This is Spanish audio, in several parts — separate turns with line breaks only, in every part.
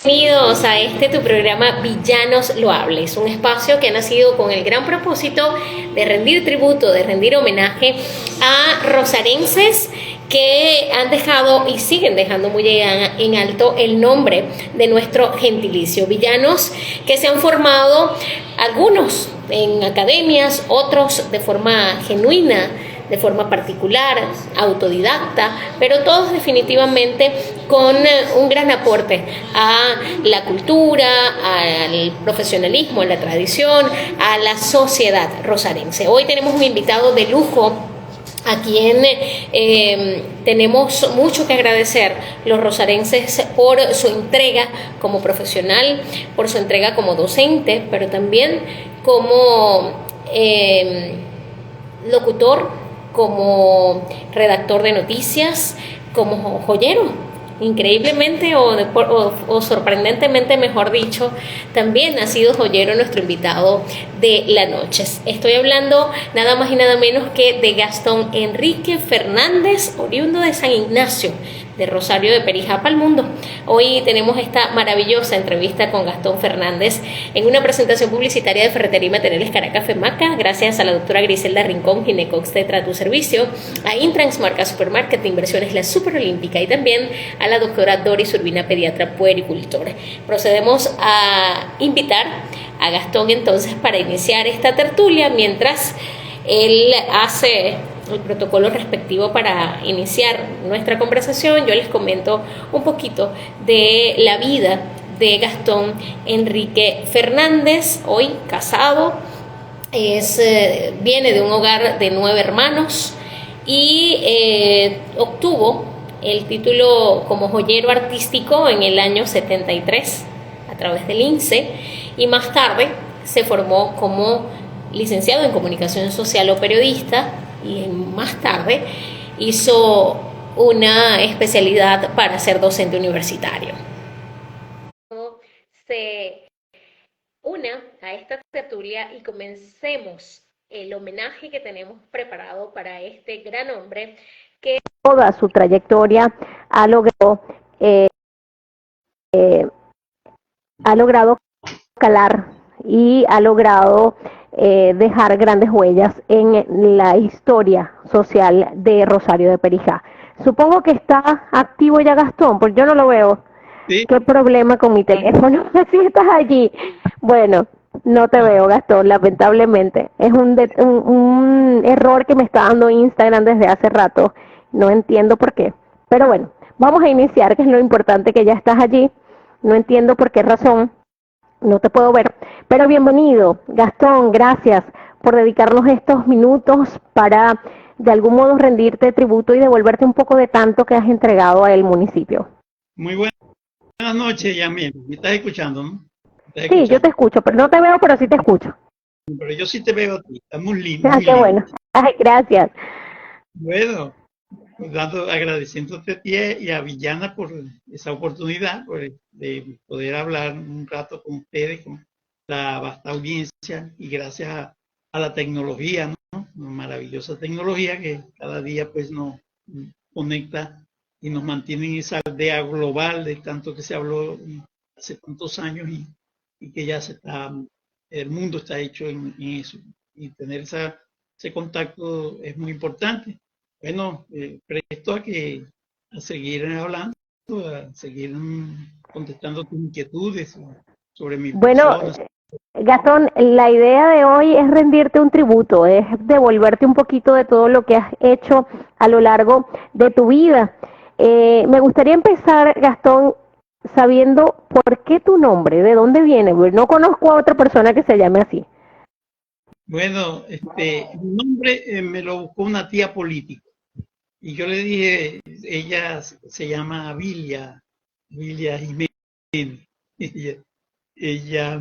Bienvenidos a este tu programa Villanos Loables, un espacio que ha nacido con el gran propósito de rendir tributo, de rendir homenaje a rosarenses que han dejado y siguen dejando muy en alto el nombre de nuestro gentilicio. Villanos que se han formado, algunos en academias, otros de forma genuina, de forma particular, autodidacta, pero todos definitivamente con un gran aporte a la cultura, al profesionalismo, a la tradición, a la sociedad rosarense. Hoy tenemos un invitado de lujo a quien tenemos mucho que agradecer los rosarenses por su entrega como profesional, por su entrega como docente, pero también como locutor, como redactor de noticias, como joyero. Increíblemente o sorprendentemente, mejor dicho, también ha sido joyero nuestro invitado de la noche. Estoy hablando nada más y nada menos que de Gastón Enrique Fernández, oriundo de San Ignacio, de Rosario de Perijá para el mundo. Hoy tenemos esta maravillosa entrevista con Gastón Fernández en una presentación publicitaria de Ferretería y Materiales Caracas FEMACA, gracias a la doctora Griselda Rincón, Ginecox Tetra tu servicio, a Intrans Marca Supermarket de Inversiones La Superolímpica y también a la doctora Doris Urbina, pediatra puericultor. Procedemos a invitar a Gastón entonces para iniciar esta tertulia mientras él hace el protocolo respectivo para iniciar nuestra conversación. Yo les comento un poquito de la vida de Gastón Enrique Fernández, hoy casado, viene de un hogar de 9 hermanos y obtuvo el título como joyero artístico en el año 73 a través del INSE y más tarde se formó como licenciado en comunicación social o periodista y más tarde hizo una especialidad para ser docente universitario. Se una a esta tertulia y comencemos el homenaje que tenemos preparado para este gran hombre que toda su trayectoria ha logrado calar y ha logrado dejar grandes huellas en la historia social de Rosario de Perijá. Supongo que está activo ya Gastón, porque yo no lo veo. Sí. ¿Qué problema con mi teléfono? Si estás allí. Bueno, no te veo, Gastón, lamentablemente. Es un error que me está dando Instagram desde hace rato. No entiendo por qué. Pero bueno, vamos a iniciar, que es lo importante, que ya estás allí. No entiendo por qué razón no te puedo ver, pero bienvenido, Gastón, gracias por dedicarnos estos minutos para de algún modo rendirte tributo y devolverte un poco de tanto que has entregado al municipio.
Muy buenas noches, Yamil. ¿Me estás escuchando, no?
Sí, yo te escucho, pero no te veo, pero sí te escucho.
Pero yo sí te veo a ti, está muy lindo.
Ah, qué bueno. Ay, gracias.
Bueno, agradeciéndote a ti y a Villana por esa oportunidad de poder hablar un rato con ustedes, con la vasta audiencia y gracias a la tecnología, ¿no? Una maravillosa tecnología que cada día pues nos conecta y nos mantiene en esa aldea global de tanto que se habló hace tantos años y que ya el mundo está hecho en eso. Y tener ese contacto es muy importante. Bueno, presto a seguir hablando, a seguir contestando tus inquietudes sobre mi persona.
Bueno, Gastón, la idea de hoy es rendirte un tributo, es devolverte un poquito de todo lo que has hecho a lo largo de tu vida. Me gustaría empezar, Gastón, sabiendo por qué tu nombre, de dónde viene. No conozco a otra persona que se llame así.
Bueno, mi nombre me lo buscó una tía política. Y yo le dije, ella se llama Vilia Jiménez. Ella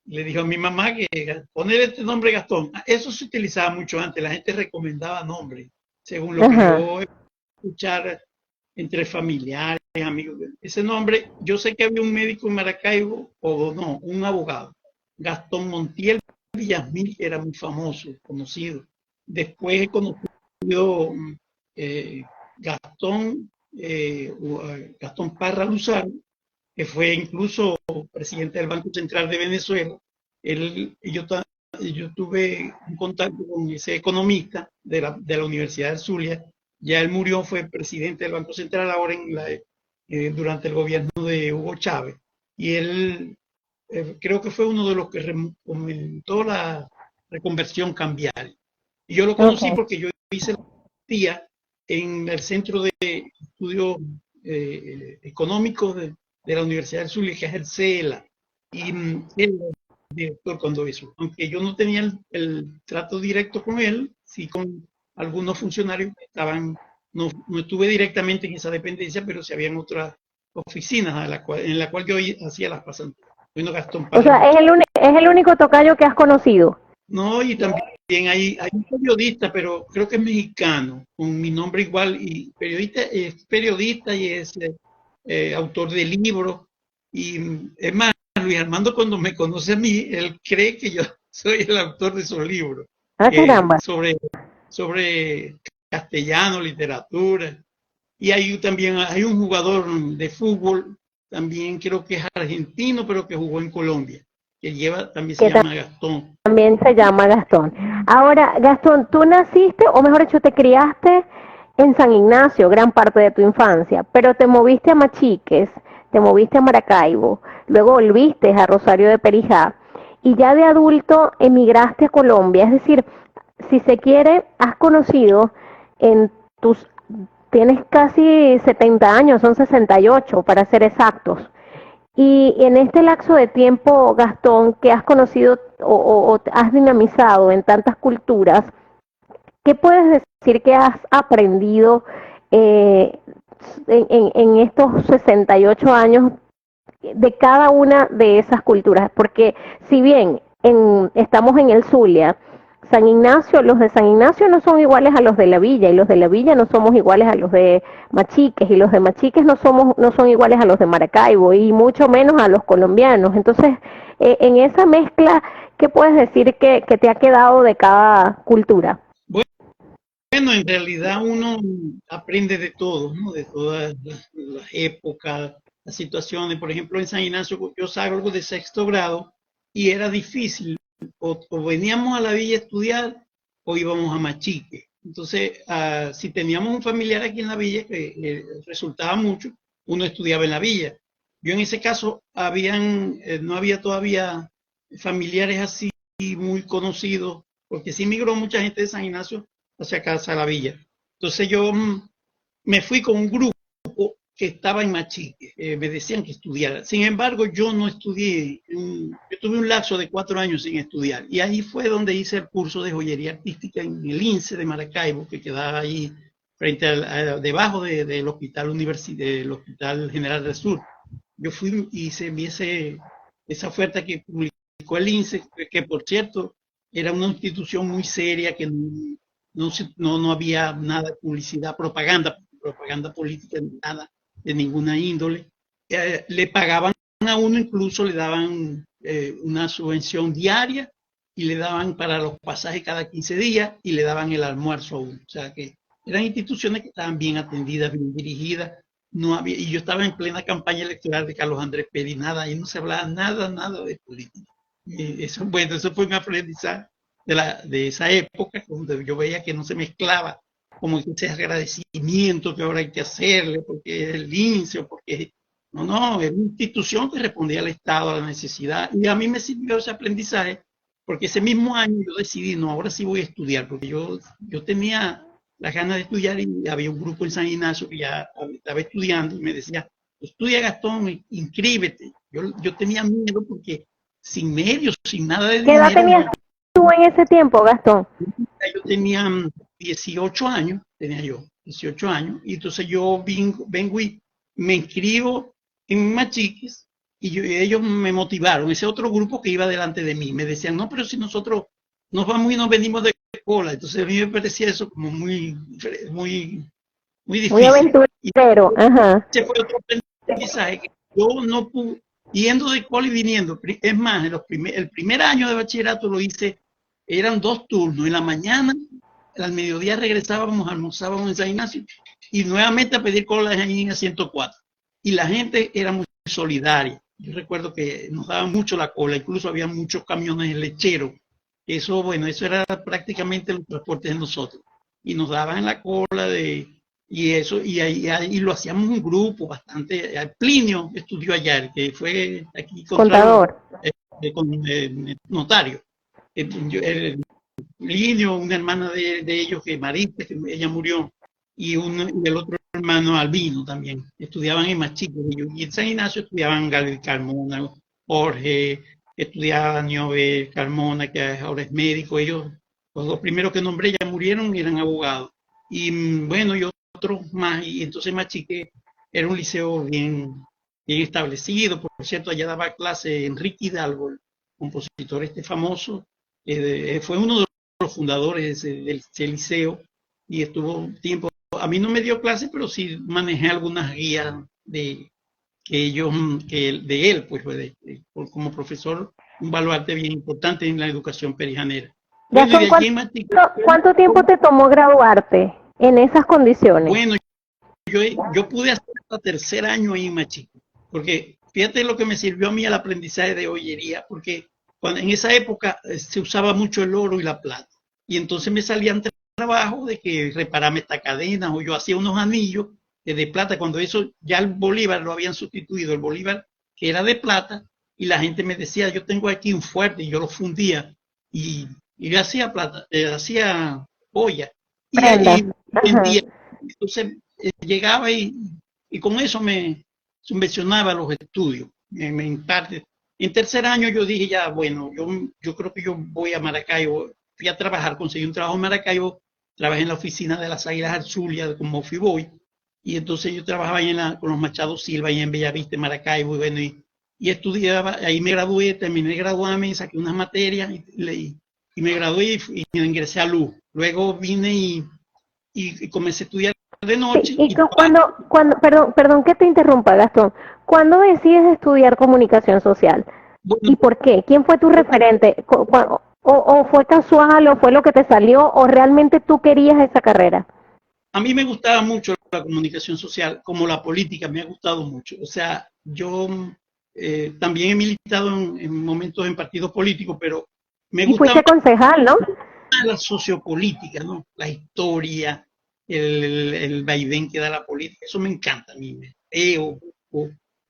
le dijo a mi mamá que poner este nombre Gastón. Eso se utilizaba mucho antes, la gente recomendaba nombres, según lo que yo escuchar entre familiares, amigos. Ese nombre, yo sé que había un médico en Maracaibo, o no, un abogado, Gastón Montiel Villasmil, que era muy famoso, conocido. Después he conocido Gastón Parra Luzaro, que fue incluso presidente del Banco Central de Venezuela. Yo tuve un contacto con ese economista de la Universidad de Zulia. Ya él murió, fue presidente del Banco Central ahora durante el gobierno de Hugo Chávez. Y él creo que fue uno de los que comentó la reconversión cambiaria. Y yo lo conocí
Okay.
porque yo hice la maestría en el Centro de Estudios Económicos de la Universidad del Zulia, que es el CELA. Y él director cuando hizo. Aunque yo no tenía el trato directo con él, sí con algunos funcionarios que estaban, no estuve directamente en esa dependencia, pero sí habían otras oficinas en la cual yo hacía las pasantías. Bueno, Gastón
O
Pájaro.
sea, es el único tocayo que has conocido.
No, y también hay un periodista, pero creo que es mexicano, con mi nombre igual, y es periodista y es autor de libros. Y es más, Luis Armando cuando me conoce a mí, él cree que yo soy el autor de esos libros,
Ah, caramba.
sobre castellano, literatura. Y hay un jugador de fútbol, también creo que es argentino, pero que jugó en Colombia, también se
Que
llama Gastón.
también se llama Gastón. Ahora, Gastón, tú naciste, o mejor dicho, te criaste en San Ignacio gran parte de tu infancia, pero te moviste a Machiques, te moviste a Maracaibo, luego volviste a Rosario de Perijá, y ya de adulto emigraste a Colombia. Es decir, si se quiere, has conocido en tus... Tienes casi 70 años, son 68 para ser exactos. Y en este lapso de tiempo, Gastón, que has conocido o has dinamizado en tantas culturas, ¿qué puedes decir que has aprendido eh, en estos 68 años de cada una de esas culturas? Porque si bien estamos en el Zulia, San Ignacio, los de San Ignacio no son iguales a los de la Villa, y los de la Villa no somos iguales a los de Machiques, y los de Machiques no son iguales a los de Maracaibo, y mucho menos a los colombianos. Entonces, en esa mezcla, ¿qué puedes decir que te ha quedado de cada cultura?
Bueno, en realidad uno aprende de todo, ¿no? De todas las épocas, las situaciones. Por ejemplo, en San Ignacio yo salgo de sexto grado y era difícil. O veníamos a la villa a estudiar o íbamos a Machique. Entonces, si teníamos un familiar aquí en la villa, que resultaba mucho, uno estudiaba en la villa. Yo en ese caso no había todavía familiares así muy conocidos, porque sí migró mucha gente de San Ignacio hacia casa a la villa. Entonces yo me fui con un grupo que estaba en Machique, me decían que estudiara. Sin embargo, yo no estudié, yo tuve un lapso de 4 años sin estudiar, y ahí fue donde hice el curso de joyería artística en el INSE de Maracaibo, que quedaba ahí debajo del del Hospital General del Sur. Yo fui y vi esa oferta que publicó el INSE, que por cierto era una institución muy seria, que no había nada de publicidad, propaganda política, nada de ninguna índole. Le pagaban a uno, incluso le daban una subvención diaria, y le daban para los pasajes cada 15 días, y le daban el almuerzo a uno. O sea que eran instituciones que estaban bien atendidas, bien dirigidas. Y yo estaba en plena campaña electoral de Carlos Andrés Pérez, nada, y no se hablaba nada de política. Eso fue un aprendizaje de esa época, donde yo veía que no se mezclaba como ese agradecimiento que ahora hay que hacerle, porque es el INSE, porque no, es una institución que respondía al Estado, a la necesidad. Y a mí me sirvió ese aprendizaje, porque ese mismo año yo decidí, no, ahora sí voy a estudiar, porque yo tenía las ganas de estudiar, y había un grupo en San Ignacio que ya estaba estudiando y me decía, estudia, Gastón, inscríbete. Yo tenía miedo porque sin medios, sin nada de
¿Qué edad
dinero,
tenías tú en ese tiempo, Gastón?
yo tenía 18 años, y entonces yo vengo y me inscribo en Machiques, y ellos me motivaron, ese otro grupo que iba delante de mí, me decían, no, pero si nosotros nos vamos y nos venimos de cola. Entonces a mí me parecía eso como muy, muy, muy
Muy
difícil. Y
aventurero, ajá.
ese fue otro aprendizaje, que yo no pude, yendo de cola y viniendo. Es más, el primer año de bachillerato lo hice, eran 2 turnos, en la mañana, al mediodía regresábamos, almorzábamos en San Ignacio, y nuevamente a pedir cola en la 104. Y la gente era muy solidaria. Yo recuerdo que nos daban mucho la cola, incluso había muchos camiones lecheros. Eso, bueno, eso era prácticamente el transporte de nosotros. Y nos daban la cola y eso, y lo hacíamos un grupo bastante. Plinio estudió allá, el que fue aquí contralor,
Contador.
notario. Plinio, una hermana de ellos, que Marita, que ella murió, y el otro hermano Albino también, estudiaban en más chicos. Y en San Ignacio estudiaban Gabriel Carmona, Jorge, estudiaba Niobe Carmona, que ahora es médico. Ellos, los dos primeros que nombré, ya murieron y eran abogados. Y bueno, y otros más. Y entonces Machique era un liceo bien establecido. Por cierto, allá daba clase Enrique Hidalgo, el compositor este famoso. Fue uno de los fundadores del liceo y estuvo tiempo. A mí no me dio clase, pero sí manejé algunas guías de él, pues, como profesor, un baluarte bien importante en la educación perijanera. Bueno, y
Gastón,
de allí en Machique,
¿cuánto tiempo te tomó graduarte en esas condiciones?
bueno, yo pude hacer hasta tercer año ahí en Machique, porque fíjate lo que me sirvió a mí el aprendizaje de joyería, porque en esa época se usaba mucho el oro y la plata, y entonces me salían trabajos de que reparame esta cadena, o yo hacía unos anillos de plata, cuando eso ya el bolívar lo habían sustituido, el bolívar que era de plata, y la gente me decía, yo tengo aquí un fuerte, y yo lo fundía, y yo hacía plata, hacía joya,
Prendas.
y
Ajá.
vendía. Entonces llegaba y con eso me subvencionaba los estudios. En tercer año yo dije ya, bueno, yo creo que yo voy a Maracaibo. Fui a trabajar, conseguí un trabajo en Maracaibo, trabajé en la oficina de las Águilas Arzulia como Fiboy, y entonces yo trabajaba ahí con los Machado Silva, ahí en Bellavista, Maracaibo, y bueno, y estudiaba, ahí me gradué, terminé de graduarme, saqué unas materias y me gradué y ingresé a Luz. Luego vine y comencé a estudiar de
Sí,
noche
y
y
perdón que te interrumpa, Gastón. ¿Cuándo decides estudiar comunicación social?
bueno,
¿Y por qué? ¿Quién fue tu referente? ¿O fue casual, o fue lo que te salió, o realmente tú querías esa carrera?
a mí me gustaba mucho la comunicación social, como la política me ha gustado mucho. O sea, yo también he militado en momentos en partidos políticos, pero me
Y
gusta
fuiste concejal, ¿no?
la sociopolítica, ¿no? La historia, el vaivén que da la política. Eso me encanta a mí. Me leo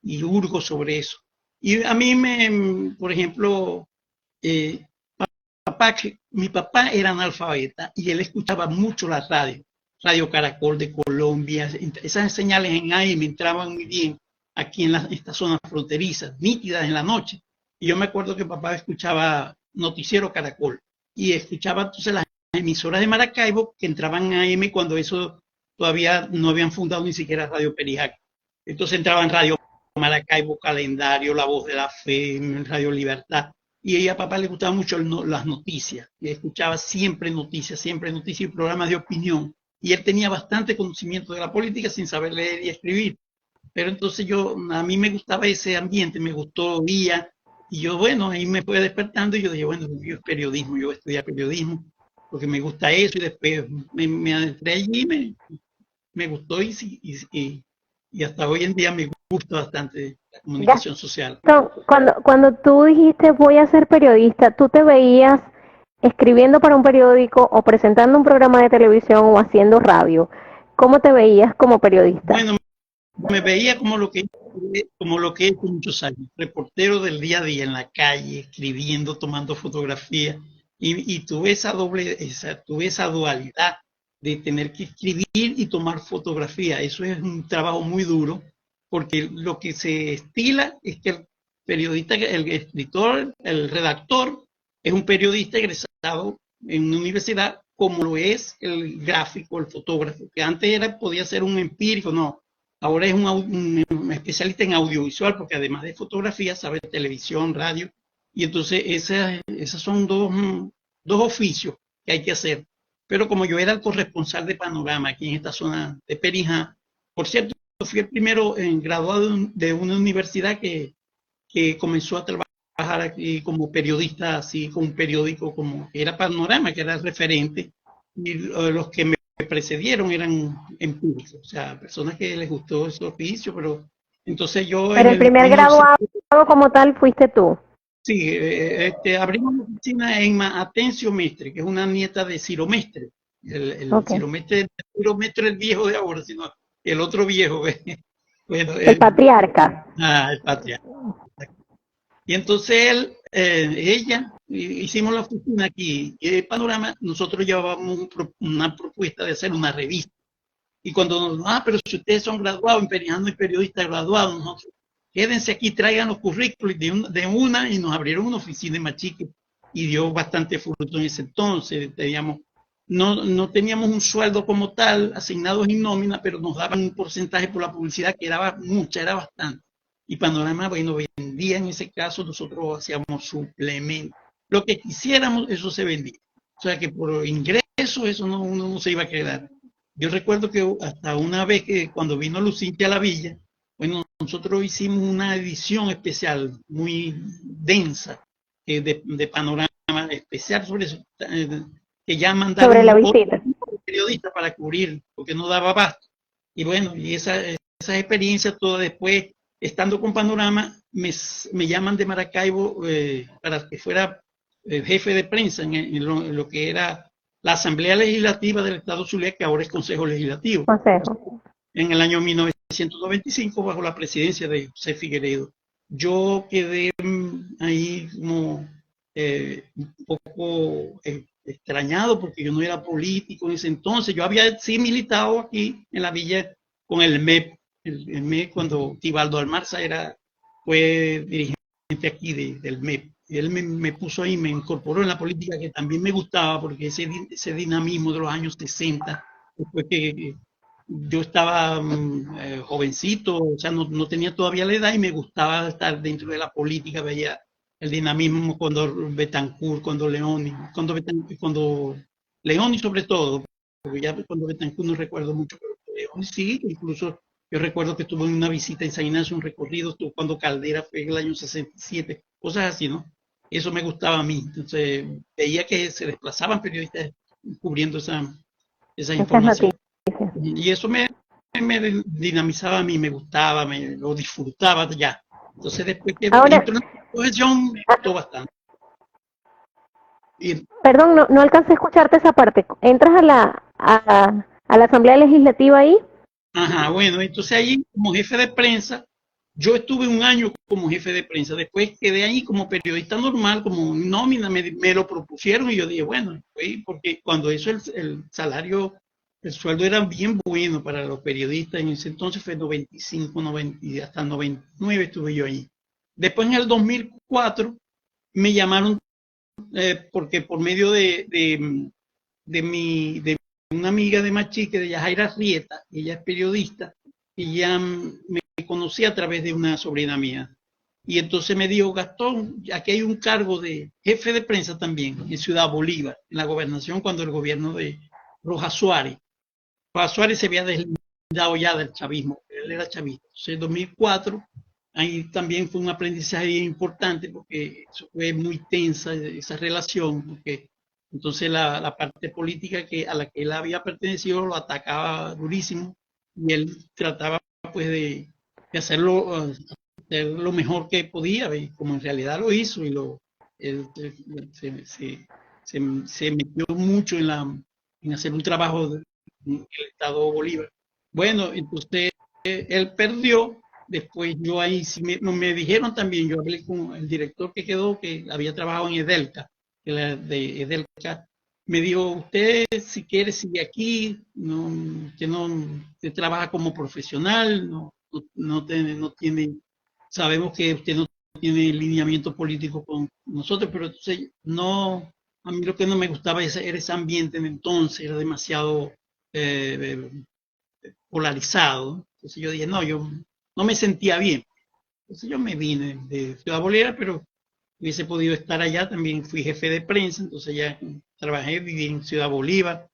y hurgo sobre eso. Y a mí por ejemplo, eh, mi papá era analfabeta y él escuchaba mucho la radio, Radio Caracol de Colombia. Esas señales en AM entraban muy bien aquí en estas zonas fronterizas, nítidas en la noche. Y yo me acuerdo que papá escuchaba Noticiero Caracol y escuchaba entonces las emisoras de Maracaibo que entraban a AM cuando eso todavía no habían fundado ni siquiera Radio Perijac. Entonces entraban Radio Maracaibo, Calendario, La Voz de la Fe, Radio Libertad. Y a papá le gustaban mucho las noticias, y escuchaba siempre noticias y programas de opinión. Y él tenía bastante conocimiento de la política sin saber leer y escribir. Pero entonces a mí me gustaba ese ambiente, me gustó guía, y yo, bueno, ahí me fue despertando y yo dije, bueno, yo es periodismo, yo voy a estudiar periodismo, porque me gusta eso, y después me adentré allí, me gustó y hasta hoy en día me gusta bastante la comunicación social.
Gastón, cuando tú dijiste voy a ser periodista, ¿tú te veías escribiendo para un periódico o presentando un programa de televisión o haciendo radio? ¿Cómo te veías como periodista?
Bueno, me veía como lo que he hecho muchos años, reportero del día a día en la calle, escribiendo, tomando fotografías, y tuve esa dualidad de tener que escribir y tomar fotografía. Eso es un trabajo muy duro, porque lo que se estila es que el periodista, el escritor, el redactor, es un periodista egresado en una universidad, como lo es el gráfico, el fotógrafo, que antes podía ser un empírico, no. Ahora es un especialista en audiovisual, porque además de fotografía sabe televisión, radio, y entonces esas son dos oficios que hay que hacer. Pero como yo era el corresponsal de Panorama aquí en esta zona de Perijá, por cierto, fui el primero en graduado de una universidad que comenzó a trabajar aquí como periodista, así con un periódico como que era Panorama, que era el referente, y los que me precedieron eran empíricos, o sea, personas que les gustó ese oficio, pero Entonces yo
Pero
en
el
el
primer
1900,
graduado como tal fuiste tú.
sí, abrimos una oficina en Atencio Mestre, que es una nieta de Ciro Mestre. El
Ok.
Ciro Mestre, Ciro Mestre el viejo de ahora, sino el otro viejo. Bueno,
El patriarca.
el patriarca. Y entonces ella, hicimos la oficina aquí, y el Panorama, nosotros llevábamos una propuesta de hacer una revista. Y cuando nos, pero si ustedes son graduados, imperiando y periodistas graduados, nosotros, quédense aquí, traigan los currículos de una, y nos abrieron una oficina en Machique, y dio bastante fruto en ese entonces. No teníamos un sueldo como tal, asignados en nómina, pero nos daban un porcentaje por la publicidad que era mucha, era bastante. Y Panorama, bueno, vendía en ese caso, nosotros hacíamos suplementos. Lo que quisiéramos, eso se vendía. O sea que por ingresos, eso no, uno no se iba a quedar. Yo recuerdo que hasta una vez que cuando vino Lucintia a la villa, bueno, nosotros hicimos una edición especial muy densa de Panorama especial sobre eso, que ya
Sobre la
mandaron otros
visita.
periodistas para cubrir, porque no daba abasto. Y bueno, y esa experiencia toda después, estando con Panorama, me llaman de Maracaibo para que fuera jefe de prensa en lo que era la Asamblea Legislativa del Estado Zulia, que ahora es Consejo Legislativo,
Consejo.
en el año 1995 bajo la presidencia de José Figueredo. Yo quedé ahí como un poco extrañado porque yo no era político en ese entonces. Yo había sí militado aquí en la villa con el MEP, el MEP cuando Tibaldo Almarza fue dirigente aquí del MEP. Él me puso ahí, me incorporó en la política que también me gustaba porque ese dinamismo de los años 60, después que yo estaba jovencito, o sea, no tenía todavía la edad y me gustaba estar dentro de la política, veía el dinamismo cuando Betancourt, cuando Leoni sobre todo, porque ya cuando Betancourt no recuerdo mucho, pero Leoni sí, incluso yo recuerdo que tuve una visita en San Ignacio, un recorrido, cuando Caldera fue en el año 67, cosas así, ¿no? Eso me gustaba a mí, entonces veía que se desplazaban periodistas cubriendo esa
Esas
información.
noticias.
Y eso me dinamizaba a mí, me gustaba, lo disfrutaba ya. Entonces después que
Ahora,
entro en la profesión me gustó bastante. Y,
perdón, no alcancé a escucharte esa parte. ¿Entras a la Asamblea Legislativa ahí?
ajá, bueno, entonces ahí como jefe de prensa, yo estuve un año como jefe de prensa, después quedé ahí como periodista normal, como nómina, me lo propusieron y yo dije, bueno, porque cuando eso el salario, el sueldo era bien bueno para los periodistas, en ese entonces fue 95, 90, hasta 99 estuve yo ahí. Después en el 2004 me llamaron porque por medio de una amiga de más chica, de Yajaira Rieta, ella es periodista, y ya me conocí a través de una sobrina mía. Y entonces me dijo, Gastón, aquí hay un cargo de jefe de prensa también en Ciudad Bolívar, en la gobernación, cuando el gobierno de Rojas Suárez. Rojas Suárez se había deslindado ya del chavismo, él era chavista. Entonces en 2004, ahí también fue un aprendizaje importante, porque eso fue muy tensa esa relación, porque entonces la parte política a la que él había pertenecido lo atacaba durísimo y él trataba pues de hacer lo mejor que podía, y como en realidad lo hizo, y él se metió mucho en hacer un trabajo en el Estado Bolívar. Bueno, entonces él perdió. Después yo ahí sí me dijeron también, yo hablé con el director que quedó, que había trabajado en Edelca, de Edelca, me dijo, usted si quiere sigue aquí, que no usted trabaja como profesional, no tiene, sabemos que usted no tiene lineamiento político con nosotros, pero entonces no, a mí lo que no me gustaba era ese ambiente en entonces, era demasiado eh, polarizado. Entonces yo dije, no, yo no me sentía bien. Entonces yo me vine de Ciudad Bolívar, pero hubiese podido estar allá. También fui jefe de prensa, entonces ya trabajé, viví en Ciudad Bolívar.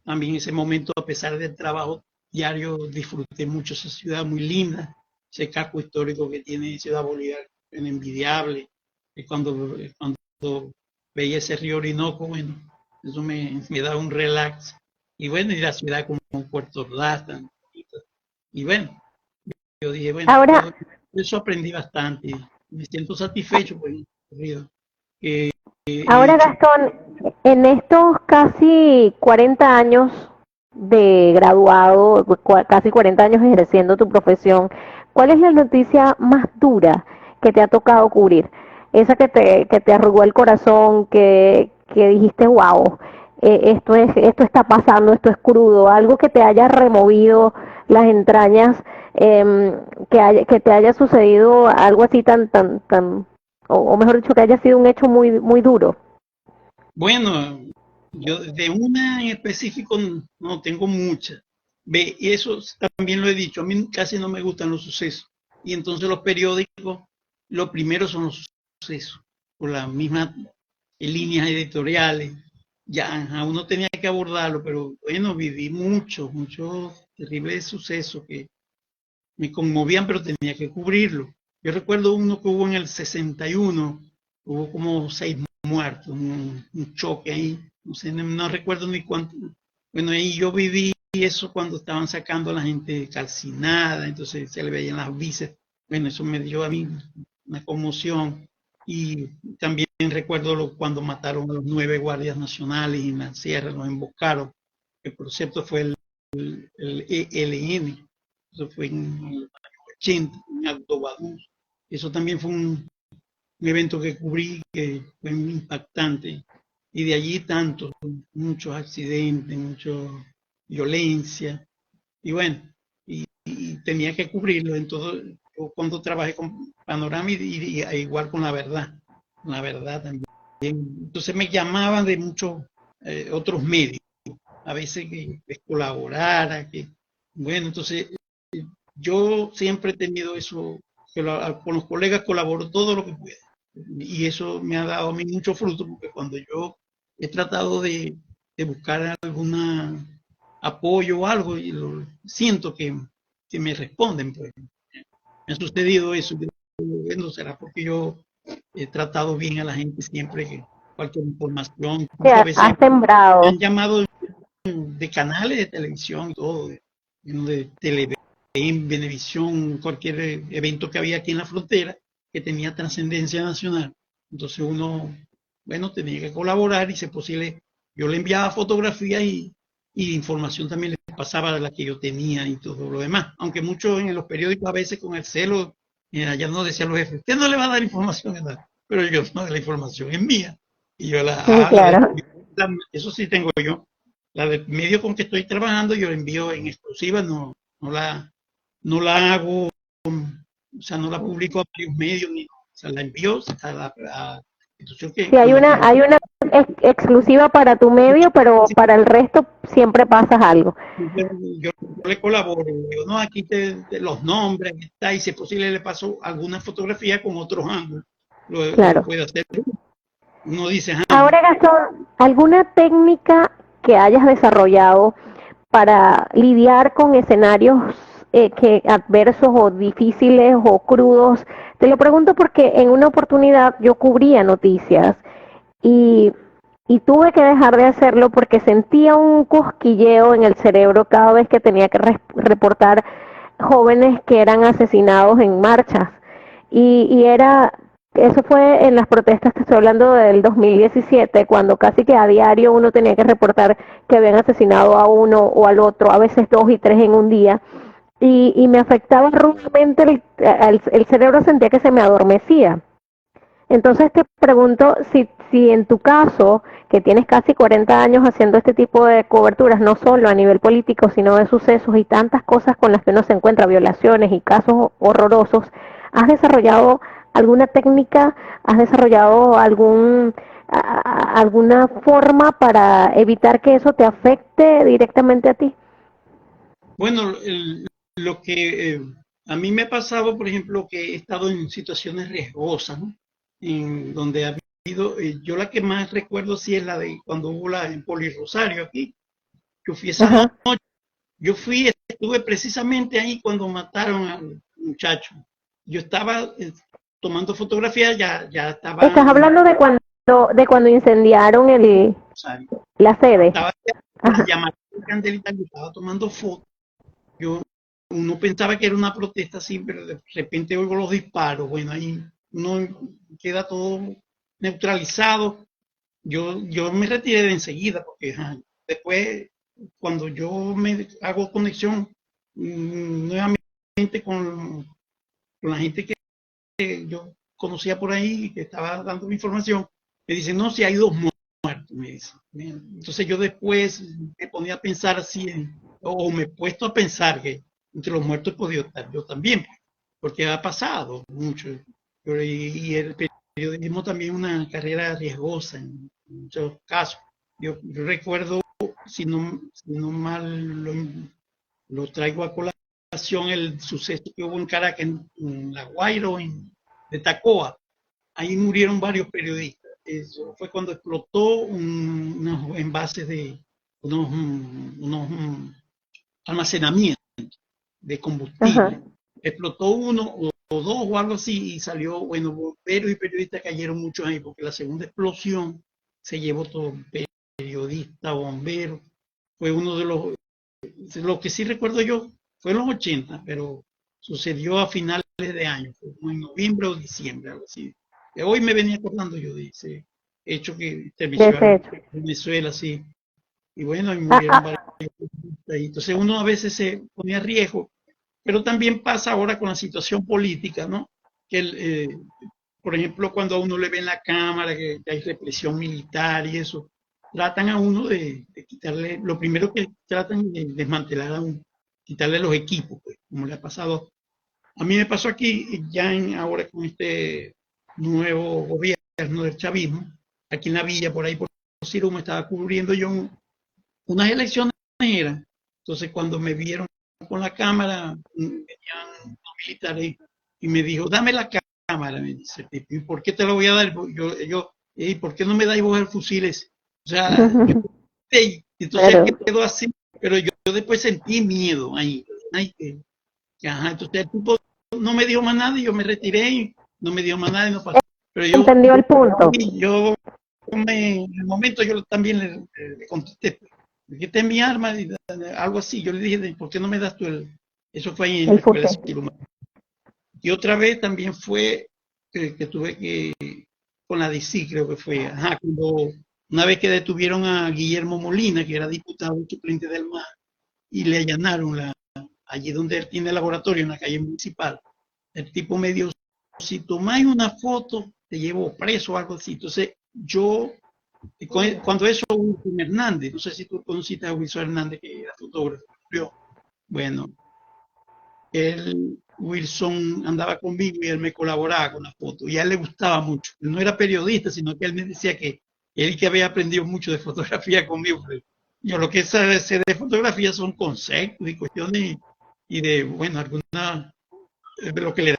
También en ese momento, a pesar del trabajo diario, disfruté mucho esa ciudad muy linda, ese casco histórico que tiene Ciudad Bolívar, es envidiable. Es cuando veía ese río Orinoco, bueno, eso me da un relax. Y bueno, y la ciudad como Puerto Ordaz, tan bonita. Y bueno, yo dije, bueno,
Ahora,
eso aprendí bastante. Me siento satisfecho por el recorrido que he
ahora
hecho.
Gastón, en estos casi 40 años de graduado, casi 40 años ejerciendo tu profesión, ¿cuál es la noticia más dura que te ha tocado cubrir? Esa que te arrugó el corazón, que dijiste, wow, esto está pasando, esto es crudo, algo que te haya removido las entrañas, que te haya sucedido algo así o mejor dicho, que haya sido un hecho muy duro.
Bueno, yo de una en específico no tengo muchas. Ve, y eso también lo he dicho, a mí casi no me gustan los sucesos. Y entonces los periódicos, lo primero son los sucesos, por las mismas líneas editoriales. Ya, uno tenía que abordarlo, pero bueno, viví muchos terribles sucesos que me conmovían, pero tenía que cubrirlo. Yo recuerdo uno que hubo en el 61, hubo como 6 muertos, un choque ahí, no sé, no recuerdo ni cuánto. Bueno, ahí yo viví eso cuando estaban sacando a la gente calcinada, entonces se le veían las vísceras. Bueno, eso me dio a mí una conmoción. Y también recuerdo cuando mataron a los 9 guardias nacionales en la sierra, los emboscaron, que por cierto fue el ELN, eso fue en el 80, en Alto Badú. Eso también fue un evento que cubrí que fue muy impactante. Y de allí tantos, muchos accidentes, mucha violencia. Y bueno, y tenía que cubrirlo. Entonces, yo cuando trabajé con Panorama y igual con la verdad también. Entonces me llamaban de muchos otros medios, a veces que colaborara, que bueno, entonces yo siempre he tenido eso, que con los colegas colaboro todo lo que pueda. Y eso me ha dado a mí mucho fruto, porque cuando yo he tratado de buscar algún apoyo o algo, y siento que me responden, pues me ha sucedido eso. Bueno, será porque yo he tratado bien a la gente siempre, que cualquier información,
Te
incluso a veces
has
me
sembrado.
han llamado de canales de televisión y todo, de Televen, Venevisión, cualquier evento que había aquí en la frontera que tenía trascendencia nacional. Entonces uno, bueno, tenía que colaborar y si es posible, yo le enviaba fotografías y información también le pasaba de la que yo tenía y todo lo demás. Aunque muchos en los periódicos a veces con el celo, ya no decían los jefes, usted no le va a dar información, pero yo no, la información es mía. Y yo
Claro.
eso sí tengo yo. La del medio con que estoy trabajando, yo la envío en exclusiva, no la hago, o sea, no la publico a varios medios, o sea, la envío a la institución
Sí,
con la que yo
hay una exclusiva para tu medio, pero para el resto siempre pasas algo.
yo le colaboro, digo, no, aquí los nombres, aquí está, y si es posible le paso alguna fotografía con otros ángulos, lo
Claro.
puede hacer. Uno dice,
Ahora, Gastón, ¿alguna técnica que hayas desarrollado para lidiar con escenarios adversos o difíciles o crudos? Te lo pregunto porque en una oportunidad yo cubría noticias y, y tuve que dejar de hacerlo porque sentía un cosquilleo en el cerebro cada vez que tenía que reportar jóvenes que eran asesinados en marchas. Eso fue en las protestas, te estoy hablando del 2017, cuando casi que a diario uno tenía que reportar que habían asesinado a uno o al otro, a veces 2 y 3 en un día, y me afectaba rudamente el cerebro, sentía que se me adormecía. Entonces te pregunto si en tu caso, que tienes casi 40 años haciendo este tipo de coberturas, no solo a nivel político, sino de sucesos y tantas cosas con las que uno se encuentra, violaciones y casos horrorosos, ¿has desarrollado alguna técnica, has desarrollado alguna forma para evitar que eso te afecte directamente a ti?
bueno, lo que a mí me ha pasado, por ejemplo, que he estado en situaciones riesgosas, ¿no? En donde ha habido, yo la que más recuerdo sí es la de cuando hubo la en Polirosario aquí. Yo fui esa
Ajá.
noche, estuve precisamente ahí cuando mataron al muchacho. Yo estaba tomando fotografías, ya
Estás
estaban,
hablando de cuando incendiaron
o sea,
la sede.
estaba las
Ajá.
llamadas de candelita, yo estaba tomando fotos. Yo uno pensaba que era una protesta así, pero de repente oigo los disparos, bueno, ahí uno queda todo neutralizado. Yo me retiré de enseguida, porque después, cuando yo me hago conexión nuevamente con la gente que yo conocía por ahí, que estaba dando mi información, me dicen, no, si hay 2 muertos, me dicen. Entonces yo después me ponía a pensar así, o me he puesto a pensar que entre los muertos he podido estar yo también, porque ha pasado mucho. Y el periodismo también es una carrera riesgosa en muchos casos. Yo recuerdo, si no mal lo traigo a colación, el suceso que hubo en Caracas, en La Guaira, de Tacoa. Ahí murieron varios periodistas. Eso fue cuando explotó unos envases de unos almacenamientos de combustible.
Ajá.
Explotó uno o dos o algo así y salió, bueno, bomberos y periodistas cayeron muchos ahí porque la segunda explosión se llevó todo, periodista, bombero. Fue uno de lo que sí recuerdo yo fue en los 80, pero sucedió a finales de año, como en noviembre o diciembre, algo así. Hoy me venía acordando yo de ese hecho que
De
terminó
ese hecho.
en Venezuela, sí. Y bueno, y
Ah,
murieron varios.
ah,
Entonces uno a veces se ponía a riesgo, pero también pasa ahora con la situación política, ¿no? Que por ejemplo, cuando a uno le ven la cámara, que hay represión militar y eso, tratan a uno de quitarle, lo primero que tratan de desmantelar a uno, quitarle los equipos, pues, como le ha pasado. A mí me pasó aquí, ya ahora con este nuevo gobierno del chavismo, aquí en la villa, por ahí por Ciro, me estaba cubriendo yo unas elecciones eran. Entonces, cuando me vieron con la cámara, venían los militares y me dijo, dame la cámara, me dice, ¿y por qué te lo voy a dar? ¿Y por qué no me dais vos el fusil ese? O sea, entonces él
claro.
quedó así, pero yo después sentí miedo ahí. Entonces el tipo no me dijo más nada y yo me retiré y no me dio más nada y no pasó. Pero
Entendió el punto.
en el momento yo también le contesté, que esta es mi arma, y algo así. Yo le dije, ¿por qué no me das tú Eso fue ahí en
El
la escuela
fusil.
civil humana. Y otra vez también fue que tuve que, con la DC creo que fue, cuando una vez que detuvieron a Guillermo Molina, que era diputado suplente del MAS, y le allanaron allí donde él tiene el laboratorio, en la calle municipal. El tipo me dijo, si tomáis una foto, te llevo preso o algo así. Entonces, cuando eso Wilson Hernández, no sé si tú conociste a Wilson Hernández, que era fotógrafo, bueno, Wilson andaba conmigo y él me colaboraba con la foto y a él le gustaba mucho. Él no era periodista, sino que él me decía que él que había aprendido mucho de fotografía conmigo. Yo lo que sé de fotografía son conceptos y cuestiones y de, bueno, de lo que le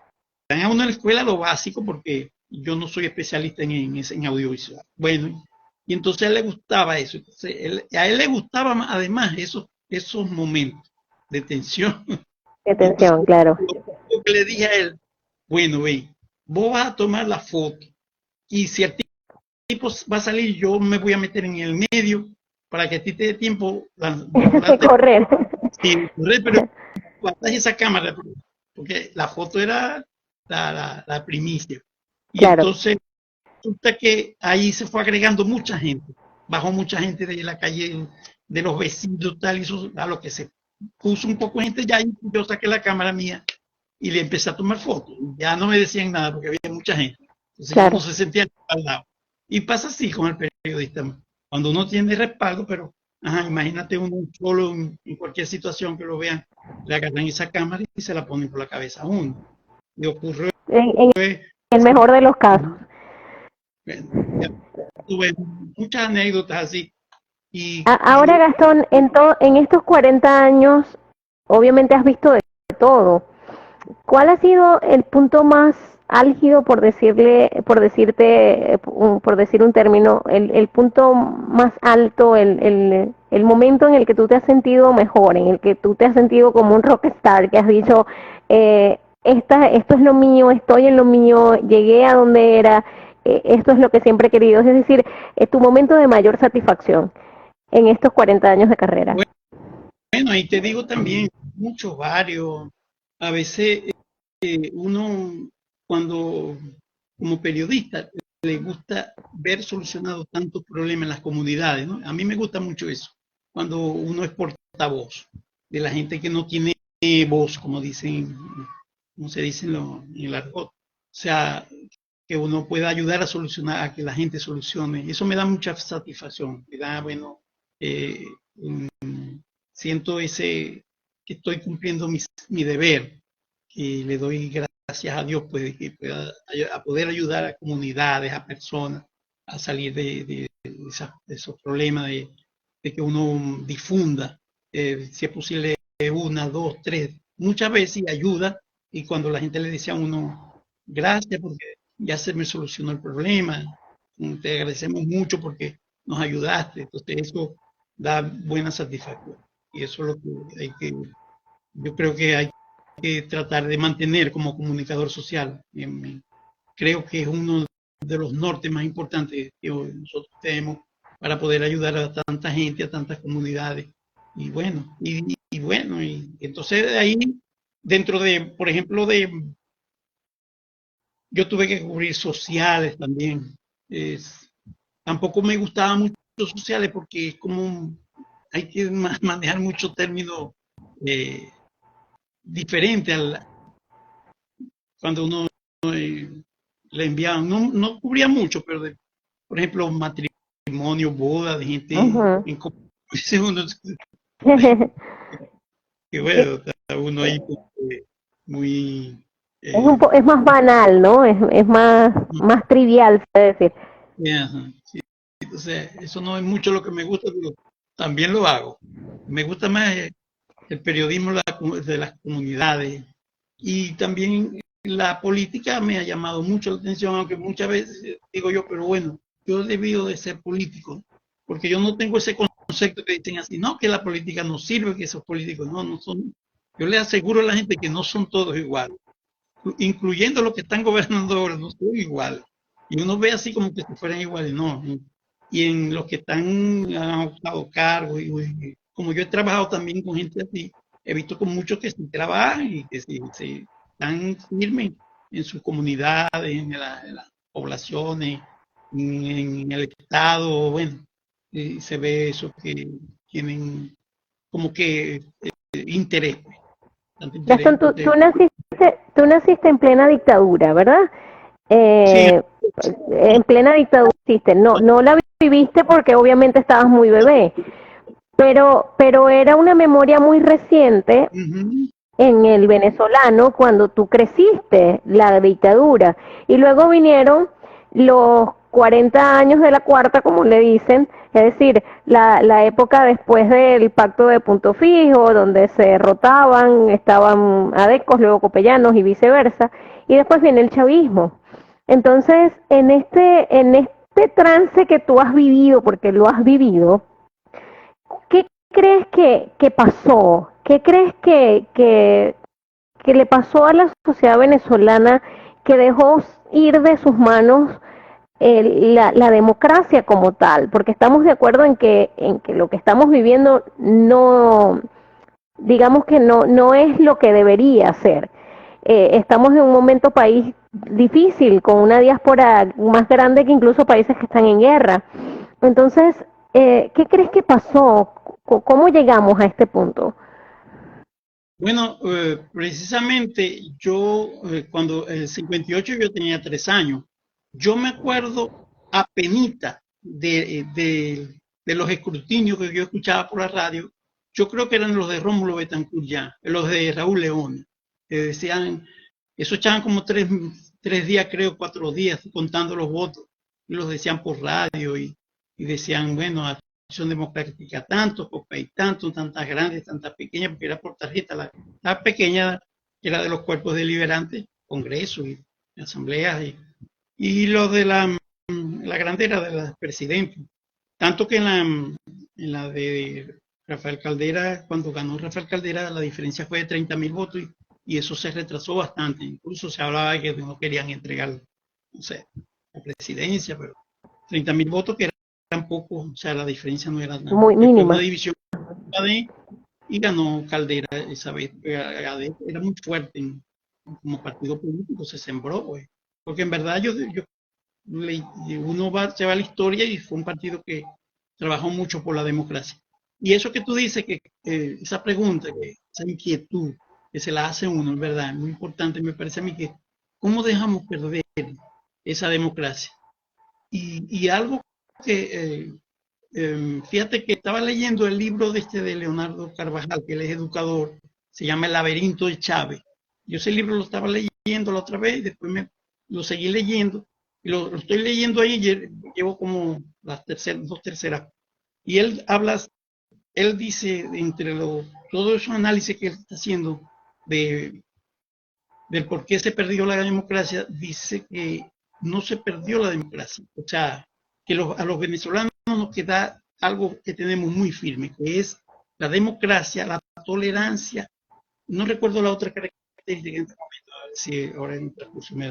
dan a uno en la escuela, lo básico, porque yo no soy especialista en audiovisual. Bueno, y entonces a él le gustaba eso. Entonces, a él le gustaba además esos momentos de tensión. Y entonces
Atención, claro.
lo que le dije a él, bueno, ve, vos vas a tomar la foto y si el tipo va a salir, yo me voy a meter en el medio para que a ti te dé tiempo de
De
volarte.
correr.
Sí, pero guardas esa cámara, porque la foto era la primicia. Y
Claro.
entonces resulta que ahí se fue agregando mucha gente, bajó mucha gente de la calle, de los vecinos, tal, y eso, a lo que se puso un poco de gente ya, y yo saqué la cámara mía y le empecé a tomar fotos. Ya no me decían nada porque había mucha gente. Entonces ya uno
Claro.
se sentía al lado. Y pasa así con el periodista, cuando uno tiene respaldo, pero imagínate uno solo en cualquier situación que lo vean, le agarran esa cámara y se la ponen por la cabeza a uno. Y ocurrió,
En el mejor de los casos.
tuve muchas anécdotas así. Y,
Ahora, Gastón, en estos 40 años, obviamente has visto de todo. ¿Cuál ha sido el punto más álgido, por decir un término, el punto más alto, el momento en el que tú te has sentido mejor, en el que tú te has sentido como un rockstar, que has dicho, esto es lo mío, estoy en lo mío, llegué a donde era, esto es lo que siempre he querido? Es decir, tu momento de mayor satisfacción en estos 40 años de carrera.
bueno, y te digo también, muchos varios. A veces uno, cuando como periodista, le gusta ver solucionados tantos problemas en las comunidades, ¿no? A mí me gusta mucho eso, cuando uno es portavoz de la gente que no tiene voz, como dicen, como se dice en el argot. O sea, que uno pueda ayudar a solucionar, a que la gente solucione. Eso me da mucha satisfacción, me da, bueno, eh, siento que estoy cumpliendo mi deber, que le doy gracias a Dios, pues, que pueda a poder ayudar a comunidades, a personas a salir de esos problemas, de que uno difunda, si es posible, una, dos, tres, muchas veces ayuda, y cuando la gente le dice a uno, gracias porque ya se me solucionó el problema, te agradecemos mucho porque nos ayudaste, entonces eso da buena satisfacción, y eso es lo que yo creo que hay que tratar de mantener como comunicador social. Creo que es uno de los nortes más importantes que nosotros tenemos para poder ayudar a tanta gente, a tantas comunidades. Y bueno, y entonces de ahí, dentro de, por ejemplo, yo tuve que cubrir sociales también. Tampoco me gustaba mucho sociales porque es como hay que manejar muchos términos diferentes cuando uno le enviaban, no cubría mucho, pero por ejemplo, matrimonio, boda de gente en uno, que bueno, está uno ahí muy...
es más banal, ¿no? Es más trivial, se puede decir.
Sí. Entonces, eso no es mucho lo que me gusta, pero también lo hago. Me gusta más el periodismo de las comunidades, y también la política me ha llamado mucho la atención, aunque muchas veces digo yo, pero bueno, yo he debido de ser político, porque yo no tengo ese concepto que dicen así, no, que la política no sirve, que esos políticos no son. Yo le aseguro a la gente que no son todos iguales, incluyendo los que están gobernando ahora, no son iguales. Y uno ve así como que si fueran iguales, no. Y en los que han ocupado cargos, y como yo he trabajado también con gente así, he visto con muchos que sí trabajan y que sí están firmes en sus comunidades, en las poblaciones, en el Estado, bueno, se ve eso que tienen como que interés.
Gastón, tú naciste en plena dictadura, ¿verdad?
Sí,
En plena dictadura naciste. No la viviste porque obviamente estabas muy bebé, pero era una memoria muy reciente en el venezolano cuando tú creciste la dictadura, y luego vinieron los 40 años de la cuarta, como le dicen, es decir, la época después del pacto de Punto Fijo, donde se rotaban, estaban adecos, luego copellanos y viceversa, y después viene el chavismo. Entonces, en este trance que tú has vivido, porque lo has vivido, ¿qué crees que pasó? ¿Qué crees que le pasó a la sociedad venezolana que dejó ir de sus manos la democracia como tal? Porque estamos de acuerdo en que lo que estamos viviendo no, digamos que no es lo que debería ser. Estamos en un momento país difícil, con una diáspora más grande que incluso países que están en guerra. Entonces, ¿qué crees que pasó? ¿Cómo llegamos a este punto?
Bueno, precisamente yo, cuando en el 58 yo tenía 3 años, yo me acuerdo apenita de los escrutinios que yo escuchaba por la radio. Yo creo que eran los de Rómulo Betancourt ya, los de Raúl León, que decían, eso echaban como tres días, creo, 4 días, contando los votos, y los decían por radio, y decían, bueno, Acción Democrática tanto, COPEI tanto, tantas grandes, tantas pequeñas, porque era por tarjeta. La pequeña era de los cuerpos deliberantes, congresos y asambleas, y lo de la grande era de la presidenta. Tanto que en la de Rafael Caldera, cuando ganó Rafael Caldera, la diferencia fue de 30.000 votos, y eso se retrasó bastante. Incluso se hablaba de que no querían entregar, no sé, la presidencia, pero 30.000 votos que eran pocos, o sea, la diferencia no era nada.
Muy
Fue una
mínima.
división de y ganó Caldera esa vez. Era muy fuerte como partido político, se sembró, pues. Porque en verdad se va a la historia y fue un partido que trabajó mucho por la democracia. Y eso que tú dices, que esa pregunta, esa inquietud que se la hace uno, es verdad, es muy importante, me parece a mí que cómo dejamos perder esa democracia. Y algo que, fíjate que estaba leyendo el libro de Leonardo Carvajal, que él es educador, se llama El laberinto de Chávez. Yo ese libro lo estaba leyendo la otra vez y después lo seguí leyendo. Y lo estoy leyendo ahí, llevo como las dos terceras. Y él dice, todos esos análisis que él está haciendo del por qué se perdió la democracia, dice que no se perdió la democracia. O sea, que a los venezolanos nos queda algo que tenemos muy firme, que es la democracia, la tolerancia. No recuerdo la otra característica en este momento, a ver si ahora en el transcurso me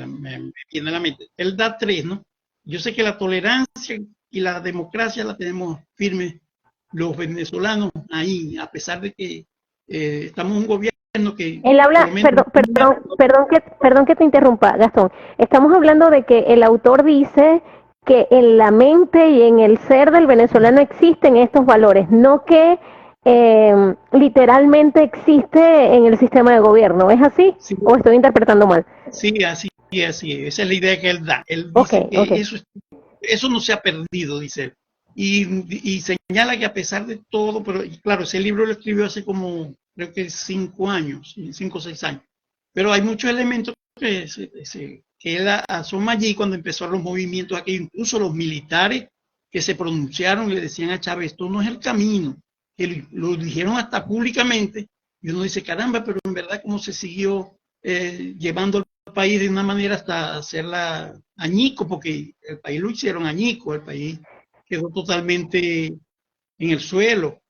viene a la mente. Él da tres, ¿no? Yo sé que la tolerancia y la democracia la tenemos firme los venezolanos ahí, a pesar de que estamos en un gobierno que...
Él habla, perdón que te interrumpa, Gastón. Estamos hablando de que el autor dice que en la mente y en el ser del venezolano existen estos valores, no que literalmente existe en el sistema de gobierno. ¿Es así?
Sí.
¿O estoy interpretando mal?
Sí, así. Esa es la idea que él da. Él dice que eso no se ha perdido, dice él. Y señala que a pesar de todo, pero claro, ese libro lo escribió hace como, creo que 5 años, 5 o 6 años. Pero hay muchos elementos que él asoma allí cuando empezó los movimientos aquí, incluso los militares que se pronunciaron le decían a Chávez, esto no es el camino, que lo dijeron hasta públicamente, y uno dice, caramba, pero en verdad cómo se siguió llevando al país de una manera hasta hacerla añico, porque el país lo hicieron añico, el país quedó totalmente en el suelo.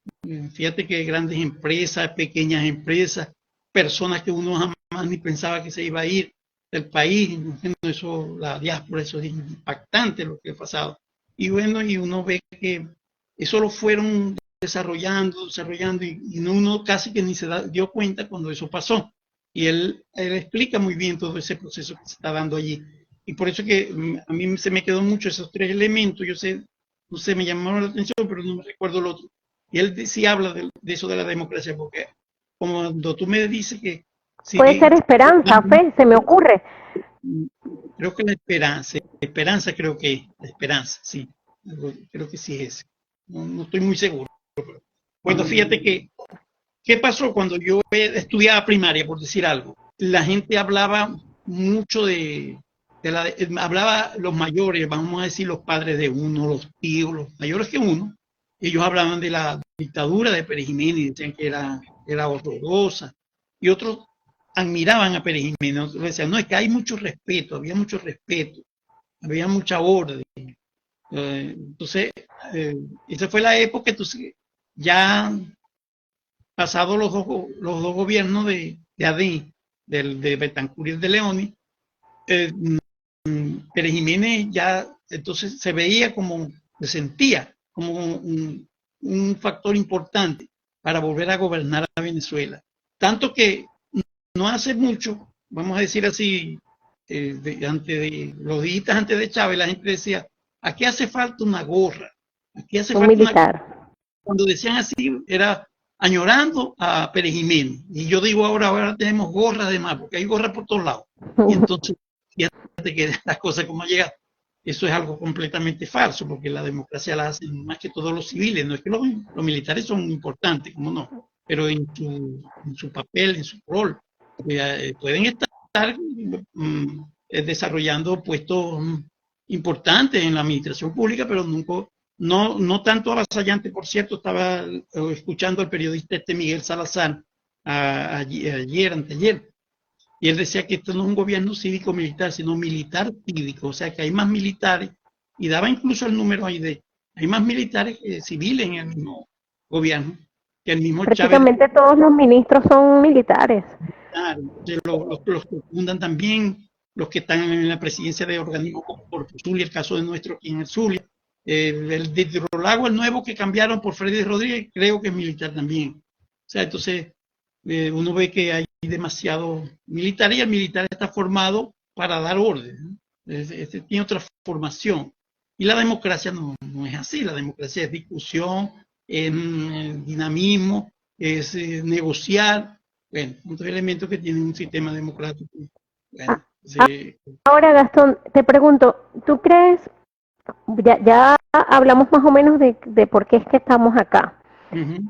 Fíjate que grandes empresas, pequeñas empresas, personas que uno jamás ni pensaba que se iba a ir del país, eso, la diáspora, eso es impactante lo que ha pasado. Y bueno, y uno ve que eso lo fueron desarrollando, y uno casi que ni dio cuenta cuando eso pasó. Y él explica muy bien todo ese proceso que se está dando allí. Y por eso que a mí se me quedó mucho esos tres elementos. Yo sé, no sé, me llamaron la atención, pero no me recuerdo el otro. Y él sí habla de eso de la democracia, porque como cuando tú me dices que...
Puede ser esperanza, fe, se me ocurre.
Creo que la esperanza creo que la esperanza, sí. Creo que sí es. No estoy muy seguro. Bueno, fíjate que, ¿qué pasó cuando yo estudiaba primaria, por decir algo? La gente hablaba mucho hablaba los mayores, vamos a decir los padres de uno, los tíos, los mayores que uno, ellos hablaban de la dictadura de Pérez Jiménez, decían que era horrorosa, y otros admiraban a Pérez Jiménez, otros decían, no, es que hay mucho respeto, había mucho respeto, había mucha orden. Entonces, esa fue la época, entonces, ya pasados los dos gobiernos de AD, de Betancur y de Leoni, Pérez Jiménez ya entonces se veía se sentía como un factor importante para volver a gobernar a Venezuela. Tanto que no hace mucho, vamos a decir así, los días antes de Chávez, la gente decía, aquí hace falta una gorra, aquí hace falta
militar.
Una gorra. Cuando decían así, era añorando a Pérez Jiménez. Y yo digo ahora tenemos gorras de más, porque hay gorras por todos lados. Y entonces, fíjate que las cosas como llegan, eso es algo completamente falso, porque la democracia la hacen más que todos los civiles. No es que los militares son importantes, como no, pero en su papel, en su rol, pueden estar desarrollando puestos importantes en la administración pública, pero nunca, no tanto avasallante. Por cierto, estaba escuchando al periodista Miguel Salazar anteayer, y él decía que esto no es un gobierno cívico-militar, sino militar-cívico, o sea que hay más militares, y daba incluso el número ahí hay más militares civiles en el mismo gobierno que el mismo Chávez.
Prácticamente todos los ministros son militares.
Los que fundan también, los que están en la presidencia de organismos como Puerto Zulia, el caso de nuestro aquí en el Zulia, el de Hidrolago, el nuevo que cambiaron por Freddy Rodríguez, creo que es militar también. sea, entonces uno ve que hay demasiado militar y el militar está formado para dar órdenes, ¿no? Tiene otra formación. Y la democracia no es así, la democracia es discusión, es dinamismo, es negociar, bueno, otros elementos que tienen un sistema democrático. Bueno,
Ahora, Gastón, te pregunto, ¿tú crees, ya hablamos más o menos de por qué es que estamos acá?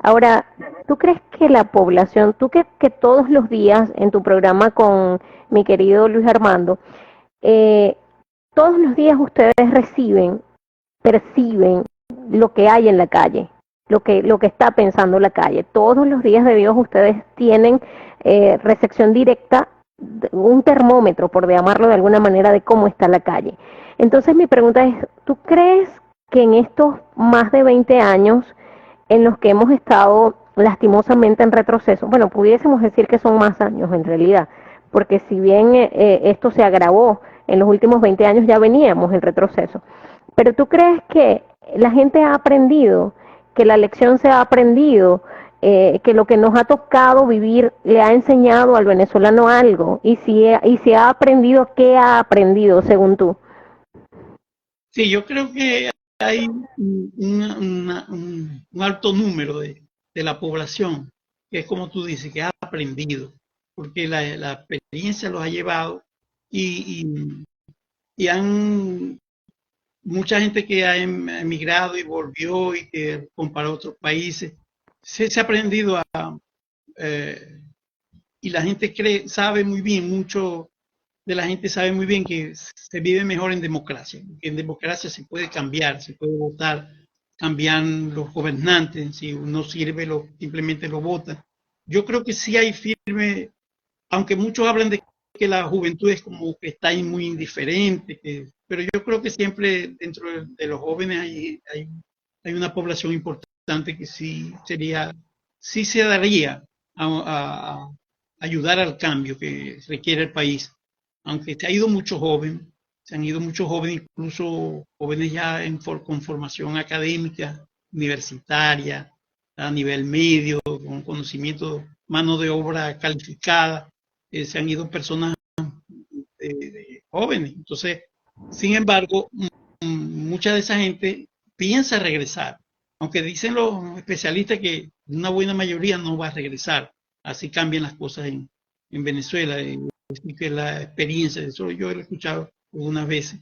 Ahora, ¿tú crees que la población, que todos los días en tu programa con mi querido Luis Armando, todos los días ustedes perciben lo que hay en la calle, lo que está pensando la calle? Todos los días de Dios ustedes tienen recepción directa, un termómetro, por llamarlo de alguna manera, de cómo está la calle. Entonces mi pregunta es, ¿tú crees que en estos más de 20 años en los que hemos estado lastimosamente en retroceso, bueno, pudiésemos decir que son más años en realidad, porque si bien esto se agravó en los últimos 20 años, ya veníamos en retroceso, pero ¿tú crees que la gente ha aprendido, que la lección se ha aprendido, que lo que nos ha tocado vivir le ha enseñado al venezolano algo? Y si ha aprendido, ¿qué ha aprendido según tú?
Sí, yo creo que hay un alto número de la población que es como tú dices, que ha aprendido, porque la experiencia los ha llevado y, han mucha gente que ha emigrado y volvió y que comparó otros países, se ha aprendido y la gente sabe muy bien, mucho de la gente sabe muy bien que se vive mejor en democracia. En democracia se puede cambiar, se puede votar, cambian los gobernantes, si uno sirve, simplemente lo votan. Yo creo que sí hay firme, aunque muchos hablan de que la juventud es como que está ahí muy indiferente, pero yo creo que siempre dentro de los jóvenes hay una población importante que sí se daría a ayudar al cambio que requiere el país. Aunque se ha ido mucho joven, se han ido muchos jóvenes, incluso jóvenes ya con formación académica, universitaria, a nivel medio, con conocimiento, mano de obra calificada, se han ido personas jóvenes. Entonces, sin embargo, mucha de esa gente piensa regresar, aunque dicen los especialistas que una buena mayoría no va a regresar. Así cambian las cosas en Venezuela. Así que la experiencia, eso yo lo he escuchado algunas veces,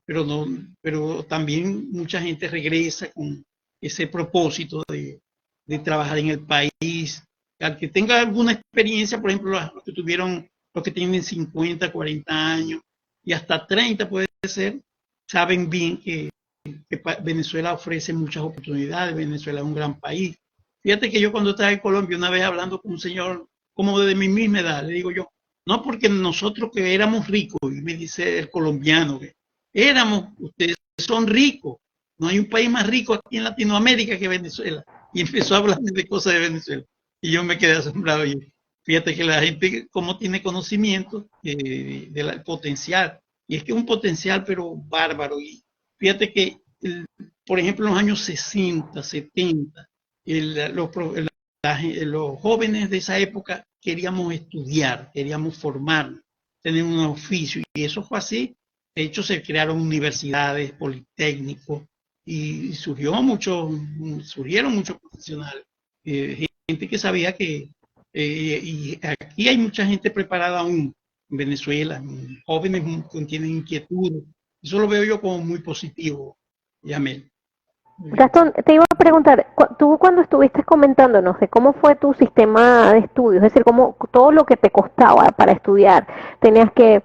pero también mucha gente regresa con ese propósito de trabajar en el país. Al que tenga alguna experiencia, por ejemplo, los que tienen 50, 40 años y hasta 30 puede ser, saben bien que Venezuela ofrece muchas oportunidades, Venezuela es un gran país. Fíjate que yo cuando estaba en Colombia, una vez hablando con un señor como de mi misma edad, le digo yo, no porque nosotros que éramos ricos, y me dice el colombiano, que ustedes son ricos, no hay un país más rico aquí en Latinoamérica que Venezuela. Y empezó a hablar de cosas de Venezuela. Y yo me quedé asombrado. Y fíjate que la gente, como tiene conocimiento del potencial, y es que es un potencial, pero bárbaro. Y fíjate que, por ejemplo, en los años 60, 70, los jóvenes de esa época queríamos estudiar, queríamos formarnos, tener un oficio, y eso fue así. De hecho, se crearon universidades, politécnicos, y surgieron muchos profesionales, gente que sabía que, y aquí hay mucha gente preparada aún en Venezuela, jóvenes que tienen inquietudes. Eso lo veo yo como muy positivo, Yamel.
Gastón, te iba a preguntar, tú cuando estuviste comentándonos de cómo fue tu sistema de estudios, es decir, cómo todo lo que te costaba para estudiar, tenías que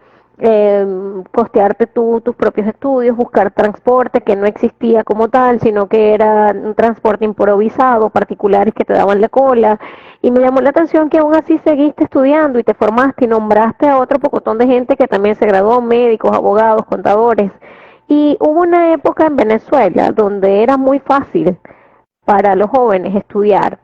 costearte tus propios estudios, buscar transporte que no existía como tal, sino que era un transporte improvisado, particulares que te daban la cola, y me llamó la atención que aún así seguiste estudiando y te formaste y nombraste a otro pocotón de gente que también se graduó, médicos, abogados, contadores. Y hubo una época en Venezuela donde era muy fácil para los jóvenes estudiar,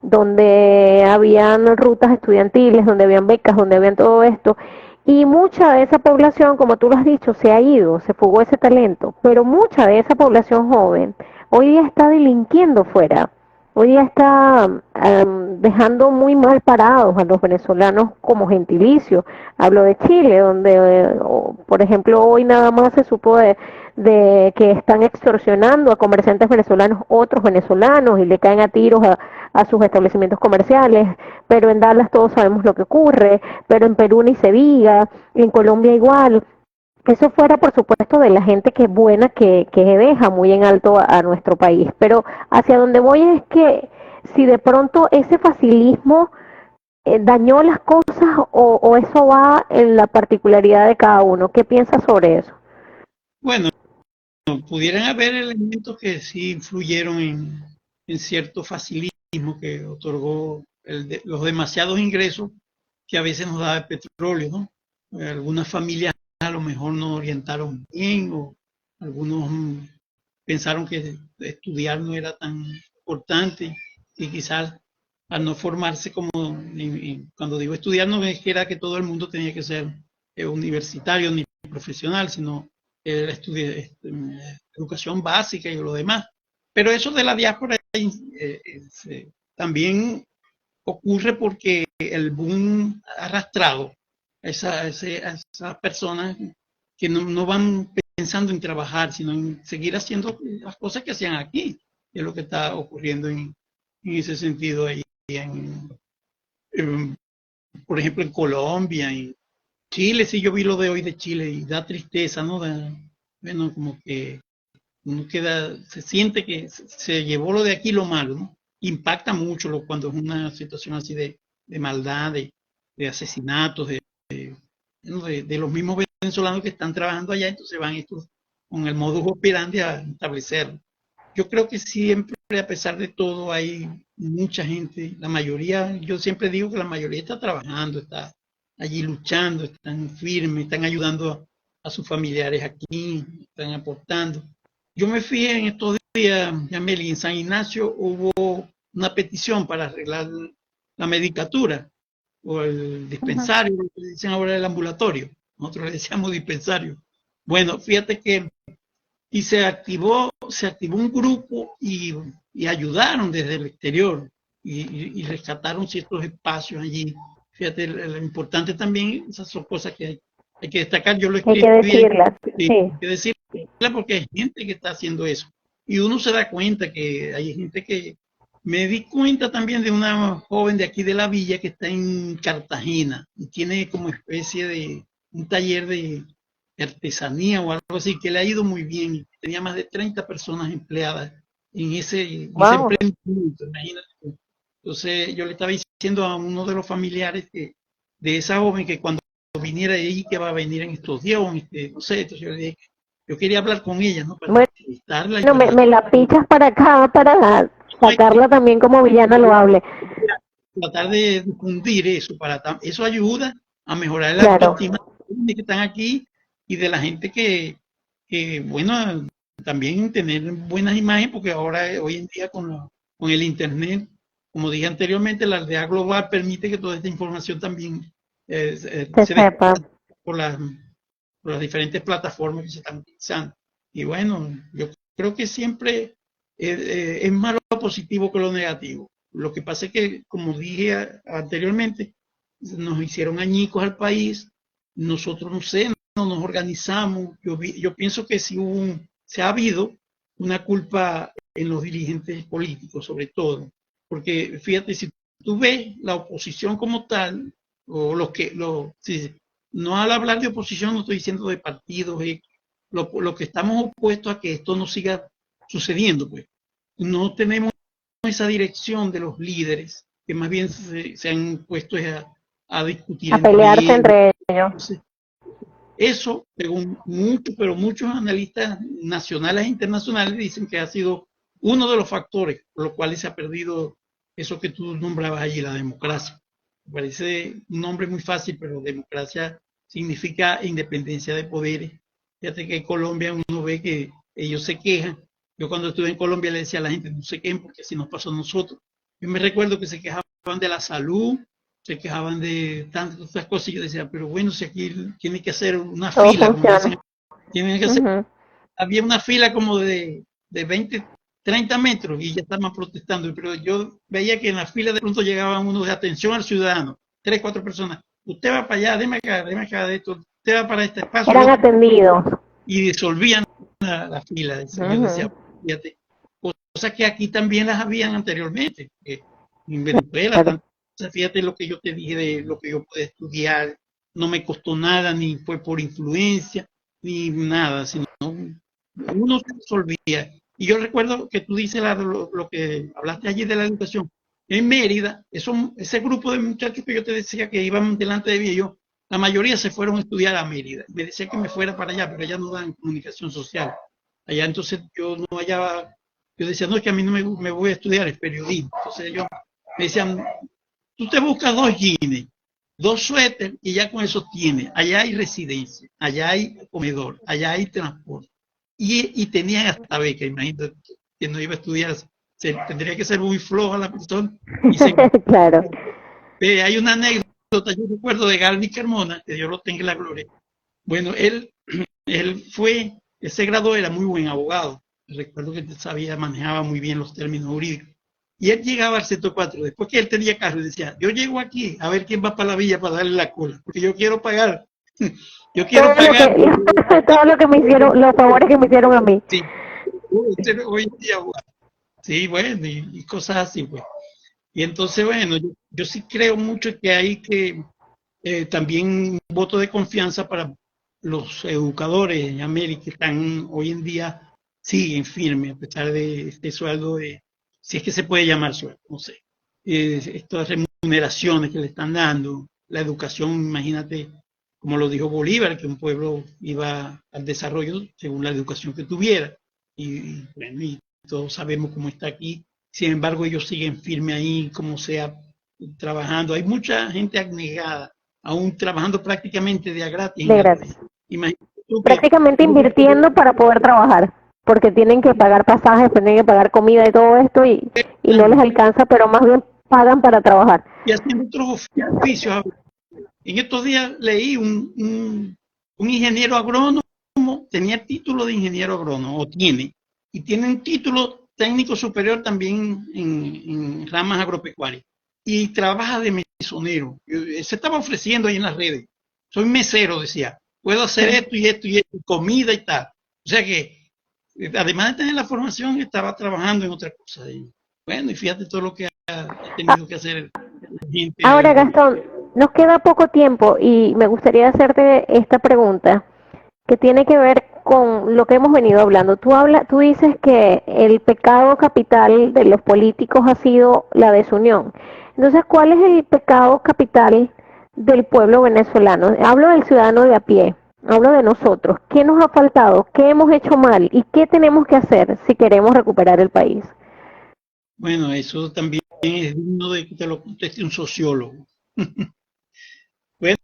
donde habían rutas estudiantiles, donde habían becas, donde habían todo esto, y mucha de esa población, como tú lo has dicho, se ha ido, se fugó ese talento, pero mucha de esa población joven hoy día está delinquiendo fuera. hoy día está dejando muy mal parados a los venezolanos como gentilicio. Hablo de Chile, donde, por ejemplo, hoy nada más se supo de que están extorsionando a comerciantes venezolanos, otros venezolanos, y le caen a tiros a sus establecimientos comerciales, pero en Dallas todos sabemos lo que ocurre, pero en Perú ni se diga, en Colombia igual. Eso fuera, por supuesto, de la gente que es buena, que deja muy en alto a nuestro país. Pero hacia donde voy es que si de pronto ese facilismo dañó las cosas o eso va en la particularidad de cada uno. ¿Qué piensas sobre eso?
Bueno, pudieran haber elementos que sí influyeron en cierto facilismo que otorgó los demasiados ingresos que a veces nos da el petróleo, ¿no? Algunas familias a lo mejor no orientaron bien, o algunos pensaron que estudiar no era tan importante, y quizás al no formarse como, cuando digo estudiar no es que era que todo el mundo tenía que ser universitario ni profesional, sino educación básica y lo demás. Pero eso de la diáspora también ocurre porque el boom ha arrastrado a esas personas que no van pensando en trabajar, sino en seguir haciendo las cosas que hacían aquí. Y es lo que está ocurriendo en ese sentido ahí, por ejemplo, en Colombia, en Chile. Sí, yo vi lo de hoy de Chile y da tristeza, ¿no? Bueno, como que uno se siente que se llevó lo de aquí lo malo, ¿no? Impacta mucho cuando es una situación así de maldad, de asesinatos, de los mismos venezolanos que están trabajando allá, entonces van estos con el modus operandi a establecerlo. Yo creo que siempre, a pesar de todo, hay mucha gente, la mayoría, yo siempre digo que la mayoría está trabajando, está allí luchando, están firmes, están ayudando a sus familiares aquí, están aportando. Yo me fijé en estos días, Yameli, en San Ignacio hubo una petición para arreglar la medicatura o el dispensario, lo que dicen ahora el ambulatorio. Nosotros le decíamos dispensario. Bueno, fíjate que se activó un grupo y ayudaron desde el exterior y rescataron ciertos espacios allí. Fíjate, lo importante también, esas son cosas que hay que destacar. Yo lo
Hay que
escribí,
decirlas,
sí,
sí.
hay que decirla porque hay gente que está haciendo eso. Y uno se da cuenta que hay gente que... Me di cuenta también de una joven de aquí de la villa que está en Cartagena y tiene como especie de un taller de artesanía o algo así, que le ha ido muy bien. Tenía más de 30 personas empleadas en ese
Wow.
emprendimiento, imagínate. Entonces yo le estaba diciendo a uno de los familiares de esa joven que cuando viniera ahí, que va a venir en estos días, no sé, entonces yo le dije, yo quería hablar con ella, ¿no? Para entrevistarla y
Bueno, me la pichas para acá para sacarla también como villana loable.
tratar de difundir eso, eso ayuda a mejorar la
Claro.
autoestima de que están aquí y de la gente que bueno, también tener buenas imágenes, porque ahora, hoy en día, con el Internet, como dije anteriormente, la aldea global permite que toda esta información también
Se
se
sepa.
por las diferentes plataformas que se están utilizando. Y bueno, yo creo que siempre es más lo positivo que lo negativo. Lo que pasa es que, como dije anteriormente, nos hicieron añicos al país, nosotros no sé, no nos organizamos. Yo pienso que se ha habido una culpa en los dirigentes políticos, sobre todo, porque fíjate, si tú ves la oposición como tal, o si, no, al hablar de oposición no estoy diciendo de partidos, lo que estamos opuestos a que esto no siga sucediendo, pues. No tenemos esa dirección de los líderes, que más bien se han puesto a discutir
A
entre
pelearse
ellos.
entre ellos.
Entonces, eso, según muchos analistas nacionales e internacionales dicen que ha sido uno de los factores por los cuales se ha perdido eso que tú nombrabas allí, la democracia. Me parece un nombre muy fácil, pero democracia significa independencia de poderes. Fíjate que en Colombia uno ve que ellos se quejan. Yo cuando estuve en Colombia le decía a la gente, no se quejen porque así nos pasó a nosotros. Yo me recuerdo que se quejaban de la salud, se quejaban de tantas cosas y yo decía, pero bueno, si aquí tiene que hacer una fila, como dicen, tienen que hacer, había una fila como de 20, 30 metros y ya estaban protestando, pero yo veía que en la fila de pronto llegaban unos de atención al ciudadano, 3, 4 personas. Usted va para allá, déme acá de esto, usted va para este espacio.
Eran atendidos.
Y disolvían la fila. Yo decía, fíjate, cosas que aquí también las habían anteriormente. En Venezuela,
Claro.
fíjate lo que yo te dije de lo que yo pude estudiar, no me costó nada, ni fue por influencia, ni nada, sino uno se resolvía. Y yo recuerdo que tú dices lo que hablaste allí de la educación. En Mérida, ese grupo de muchachos que yo te decía que iban delante de mí, la mayoría se fueron a estudiar a Mérida. Me decía que me fuera para allá, pero allá no dan comunicación social. Allá entonces yo no hallaba, yo decía, no, es que a mí no me voy a estudiar, es periodismo. Entonces ellos me decían, tú te buscas 2 jeans, 2 suéteres y ya con eso tienes. Allá hay residencia, allá hay comedor, allá hay transporte. Y tenían hasta beca, imagínate, que no iba a estudiar, tendría que ser muy floja la persona.
Claro.
Hay una anécdota, yo recuerdo de Galvi Carmona, que Dios lo tenga en la gloria. Bueno, él se graduó, era muy buen abogado. Recuerdo que manejaba muy bien los términos jurídicos. Y él llegaba al sector 4, después que él tenía carro, y decía, yo llego aquí a ver quién va para la villa para darle la cola, porque yo quiero pagar. Yo quiero pagar.
Todo lo que me hicieron, los favores que me hicieron a mí.
Sí, hoy en día, sí, bueno, y cosas así, pues. Y entonces, bueno, yo sí creo mucho que hay que también un voto de confianza para los educadores en América que están hoy en día, siguen firmes, a pesar de este sueldo si es que se puede llamar sueldo, no sé. Estas remuneraciones que le están dando, la educación, imagínate, como lo dijo Bolívar, que un pueblo iba al desarrollo según la educación que tuviera. Bueno, y todos sabemos cómo está aquí. Sin embargo, ellos siguen firmes ahí, como sea, trabajando. Hay mucha gente abnegada, aún trabajando prácticamente de a gratis.
De gratis.
Imagínate
prácticamente invirtiendo para poder trabajar, porque tienen que pagar pasajes, tienen que pagar comida y todo esto y no les alcanza, pero más bien pagan para trabajar.
Y haciendo otros oficios. En estos días leí un ingeniero agrónomo, tenía título de ingeniero agrónomo, o tiene, y tiene un título técnico superior también en ramas agropecuarias, y trabaja de mesonero. Se estaba ofreciendo ahí en las redes. Soy mesero, decía, puedo hacer esto y esto y esto, comida y tal. O sea que, además de tener la formación, estaba trabajando en otra cosa. Y, bueno, y fíjate todo lo que ha tenido que hacer la gente.
Ahora, Gastón, nos queda poco tiempo y me gustaría hacerte esta pregunta que tiene que ver con lo que hemos venido hablando. Tú dices que el pecado capital de los políticos ha sido la desunión. Entonces, ¿cuál es el pecado capital del pueblo venezolano? Hablo del ciudadano de a pie, hablo de nosotros. ¿Qué nos ha faltado? ¿Qué hemos hecho mal? ¿Y qué tenemos que hacer si queremos recuperar el país?
Bueno, eso también es digno de que te lo conteste un sociólogo. Bueno,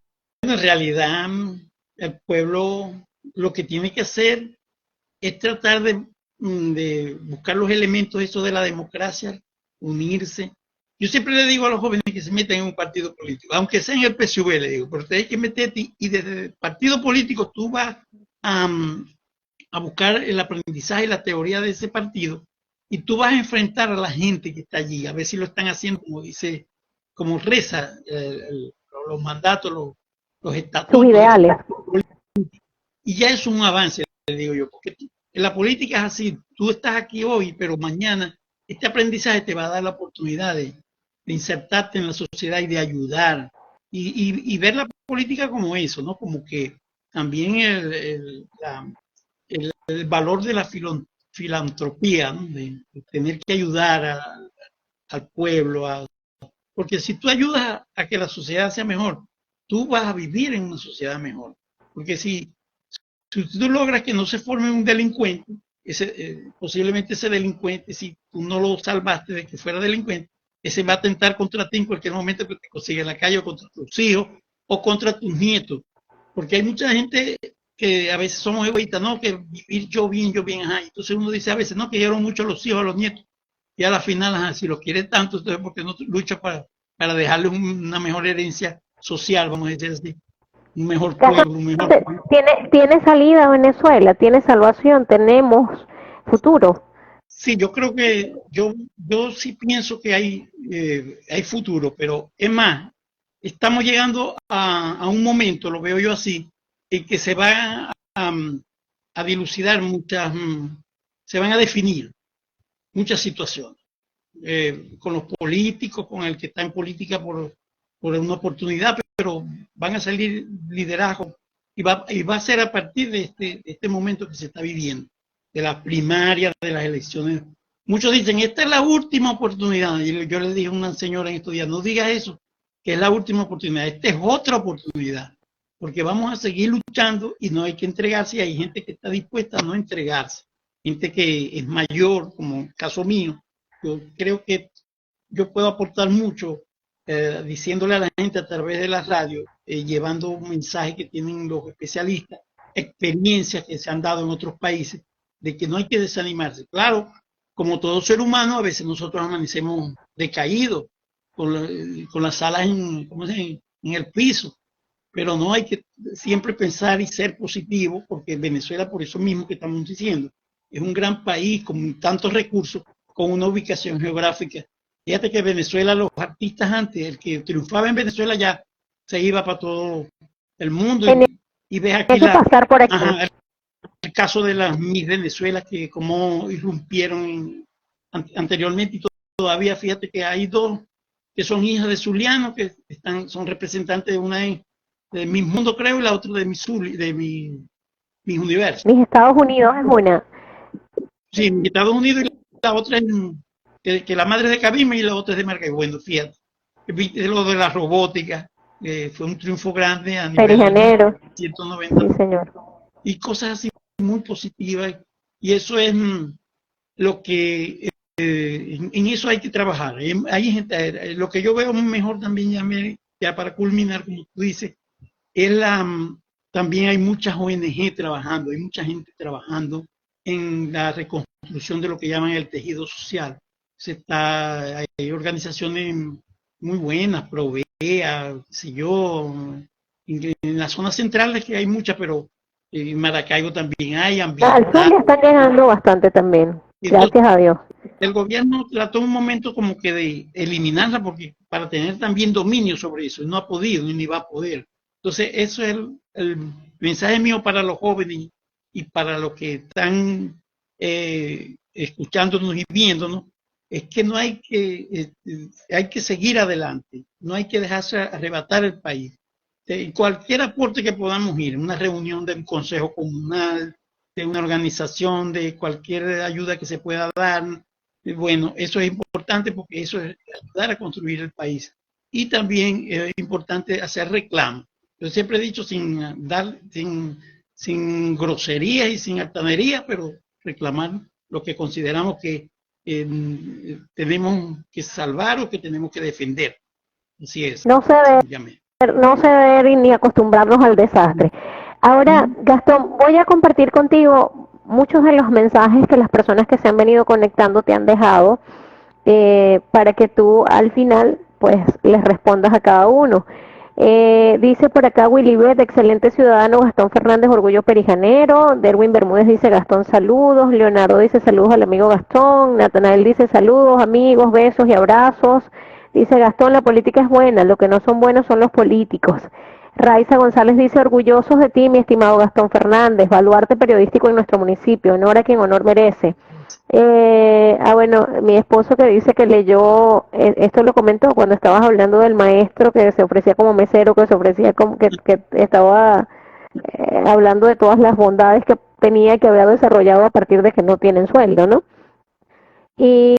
en realidad, el pueblo lo que tiene que hacer es tratar de buscar los elementos eso de la democracia, unirse. Yo siempre le digo a los jóvenes que se meten en un partido político, aunque sea en el PSV, le digo, pero te hay que meterte y desde el partido político tú vas a buscar el aprendizaje y la teoría de ese partido y tú vas a enfrentar a la gente que está allí, a ver si lo están haciendo como dice, como reza los mandatos, los estatutos.
Sus ideales.
Y ya es un avance, le digo yo, porque en la política es así, tú estás aquí hoy, pero mañana este aprendizaje te va a dar la oportunidad de insertarte en la sociedad y de ayudar y ver la política como eso, ¿no? Como que también el valor de la filantropía, ¿no? De tener que ayudar al pueblo, porque si tú ayudas a que la sociedad sea mejor, tú vas a vivir en una sociedad mejor. Porque si tú logras que no se forme un delincuente, posiblemente ese delincuente, si tú no lo salvaste de que fuera delincuente, ese va a atentar contra ti en cualquier momento que te consiga en la calle o contra tus hijos o contra tus nietos. Porque hay mucha gente que a veces somos egoístas, no, que vivir yo bien, ajá. Entonces uno dice a veces, no, que quiero mucho a los hijos, a los nietos. Y a la final, ajá, si los quieres tanto, entonces porque no lucha para dejarles una mejor herencia social, vamos a decir así. Un mejor pueblo, un mejor...
¿Tiene salida Venezuela? ¿Tiene salvación? ¿Tenemos futuro?
Sí, yo creo que yo sí pienso que hay futuro, pero es más, estamos llegando a un momento, lo veo yo así, en que se va a dilucidar se van a definir muchas situaciones, con los políticos, con el que está en política por una oportunidad, pero van a salir liderazgos y va a ser a partir de este momento que se está viviendo, de las primarias, de las elecciones. Muchos dicen, esta es la última oportunidad. Y yo le dije a una señora en estos días, no digas eso, que es la última oportunidad, esta es otra oportunidad, porque vamos a seguir luchando y no hay que entregarse. Y hay gente que está dispuesta a no entregarse, gente que es mayor, como el caso mío. Yo creo que yo puedo aportar mucho diciéndole a la gente a través de la radio, llevando un mensaje que tienen los especialistas, experiencias que se han dado en otros países, de que no hay que desanimarse. Claro, como todo ser humano, a veces nosotros amanecemos decaídos, con las alas en el piso, pero no hay que siempre pensar y ser positivo, porque Venezuela, por eso mismo que estamos diciendo, es un gran país con tantos recursos, con una ubicación geográfica. Fíjate que Venezuela, los artistas antes, el que triunfaba en Venezuela ya se iba para todo el mundo
Tenía
y ves aquí
que pasar por aquí.
el caso de las Miss Venezuela, que como irrumpieron anteriormente y todavía fíjate que hay dos que son hijas de Zuliano, que son representantes de una de Miss Mundo, creo, y la otra de Miss Universo.
Mis Estados Unidos es una.
Sí, en Estados Unidos y la otra que la madre es de Cabime y la otra es de Maracaibo. Bueno, fíjate, lo de la robótica, fue un triunfo grande a nivel
Perijanero.
190
Sí, señor.
y cosas así muy positivas. Y eso es lo que en eso hay que trabajar. Hay gente, lo que yo veo mejor también, ya para culminar, como tú dices, es también hay muchas ONG trabajando, hay mucha gente trabajando en la reconstrucción de lo que llaman el tejido social. Hay organizaciones muy buenas, Provea, si yo, en las zonas centrales que hay muchas, pero en Maracaibo también hay
Al sur
ambiental.
le están llegando bastante también.
Entonces,
Gracias a Dios.
el gobierno trató un momento como que de eliminarla porque para tener también dominio sobre eso, no ha podido ni va a poder. Entonces, eso es el mensaje mío para los jóvenes y para los que están escuchándonos y viéndonos, es que no hay que seguir adelante, no hay que dejarse arrebatar el país. Cualquier aporte que podamos ir, una reunión del Consejo Comunal, de una organización, de cualquier ayuda que se pueda dar, bueno, eso es importante porque eso es ayudar a construir el país. Y también es importante hacer reclamos. Yo siempre he dicho sin groserías y sin altanerías, pero reclamar lo que consideramos que tenemos que salvar o que tenemos que defender. Así es.
No se no ceder ni acostumbrarnos al desastre. Ahora, Gastón, voy a compartir contigo muchos de los mensajes que las personas que se han venido conectando te han dejado, para que tú al final pues les respondas a cada uno. Dice por acá Willibet, excelente ciudadano Gastón Fernández, orgullo perijanero. Derwin Bermúdez dice Gastón, saludos. Leonardo dice saludos al amigo Gastón. Natanael dice saludos, amigos, besos y abrazos. Dice Gastón, la política es buena, lo que no son buenos son los políticos. Raiza González dice, orgullosos de ti, mi estimado Gastón Fernández, baluarte periodístico en nuestro municipio, honor a quien honor merece. Bueno, mi esposo que dice que leyó, esto lo comentó cuando estabas hablando del maestro que se ofrecía como mesero, que se ofrecía como que estaba hablando de todas las bondades que tenía, que había desarrollado a partir de que no tienen sueldo, ¿no? Y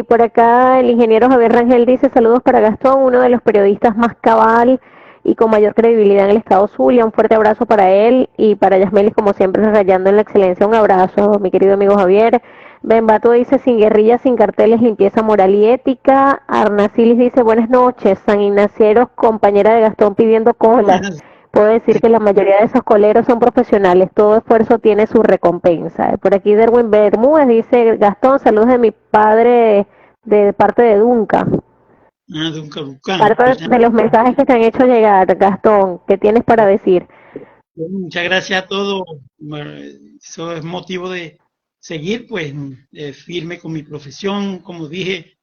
por acá el ingeniero Javier Rangel dice, saludos para Gastón, uno de los periodistas más cabal y con mayor credibilidad en el estado Zulia. Un fuerte abrazo para él y para Yasmelis, como siempre, rayando en la excelencia. Un abrazo, mi querido amigo Javier. Benbato dice, sin guerrillas, sin carteles, limpieza moral y ética. Arnacilis dice, buenas noches. San Ignacieros, compañera de Gastón pidiendo cola. Puedo decir que la mayoría de esos coleros son profesionales, todo esfuerzo tiene su recompensa. Por aquí Derwin Bermúdez dice, Gastón, saludos de mi padre de parte de Dunca. Parte de los mensajes que te han hecho llegar, Gastón, ¿qué tienes para decir?
Muchas gracias a todos. Eso es motivo de seguir pues firme con mi profesión, como dije,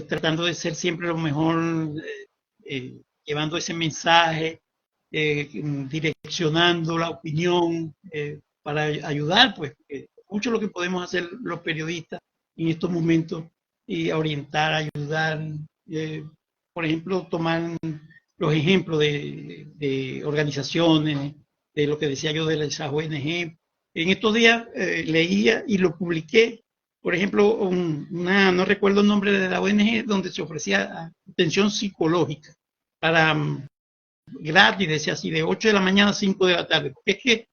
tratando de ser siempre lo mejor, llevando ese mensaje, direccionando la opinión para ayudar, pues mucho lo que podemos hacer los periodistas en estos momentos y orientar, ayudar, por ejemplo, tomar los ejemplos de organizaciones, de lo que decía yo de las ONG. En estos días leía y lo publiqué, por ejemplo, no recuerdo el nombre de la ONG, donde se ofrecía atención psicológica para gratis, decía así, de 8 de la mañana a 5 de la tarde. Porque es que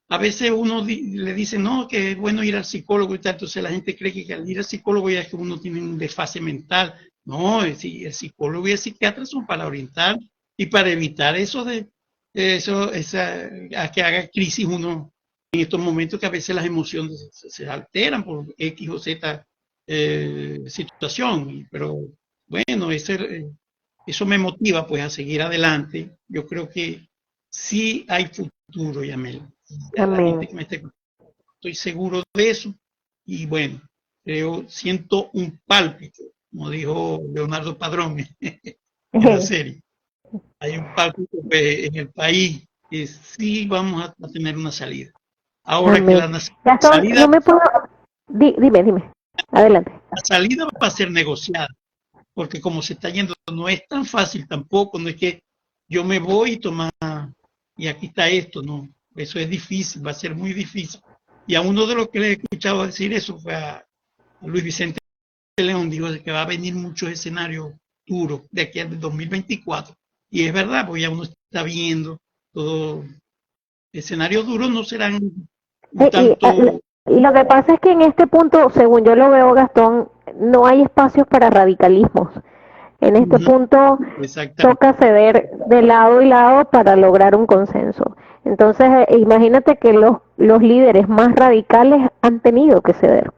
a veces uno le dice, no, que es bueno ir al psicólogo y tal, entonces la gente cree que al ir al psicólogo ya es que uno tiene un desfase mental. No, el psicólogo y el psiquiatra son para orientar y para evitar a que haga crisis uno en estos momentos, que a veces las emociones se alteran por X o Z situación. Pero bueno, eso me motiva pues a seguir adelante. Yo creo que sí hay futuro, Yamel. A la gente que me esté, estoy seguro de eso. Y bueno, siento un pálpito, como dijo Leonardo Padrón en la serie. Hay un pálpito en el país que sí vamos a tener una salida. Ahora
Amén.
que la
Gastón,
salida,
no me puedo... Dime, adelante.
la salida va a ser negociada, porque como se está yendo, no es tan fácil tampoco, no es que yo me voy y toma, y aquí está esto, no, eso es difícil, va a ser muy difícil. Y a uno de los que le he escuchado decir eso fue a Luis Vicente León, dijo que va a venir muchos escenarios duros de aquí al 2024. Y es verdad, porque ya uno está viendo todo. Escenarios duros no serán un tanto.
Lo que pasa es que en este punto, según yo lo veo, Gastón, no hay espacios para radicalismos. En este punto toca ceder de lado y lado para lograr un consenso. Entonces, imagínate que los líderes más radicales han tenido que ceder.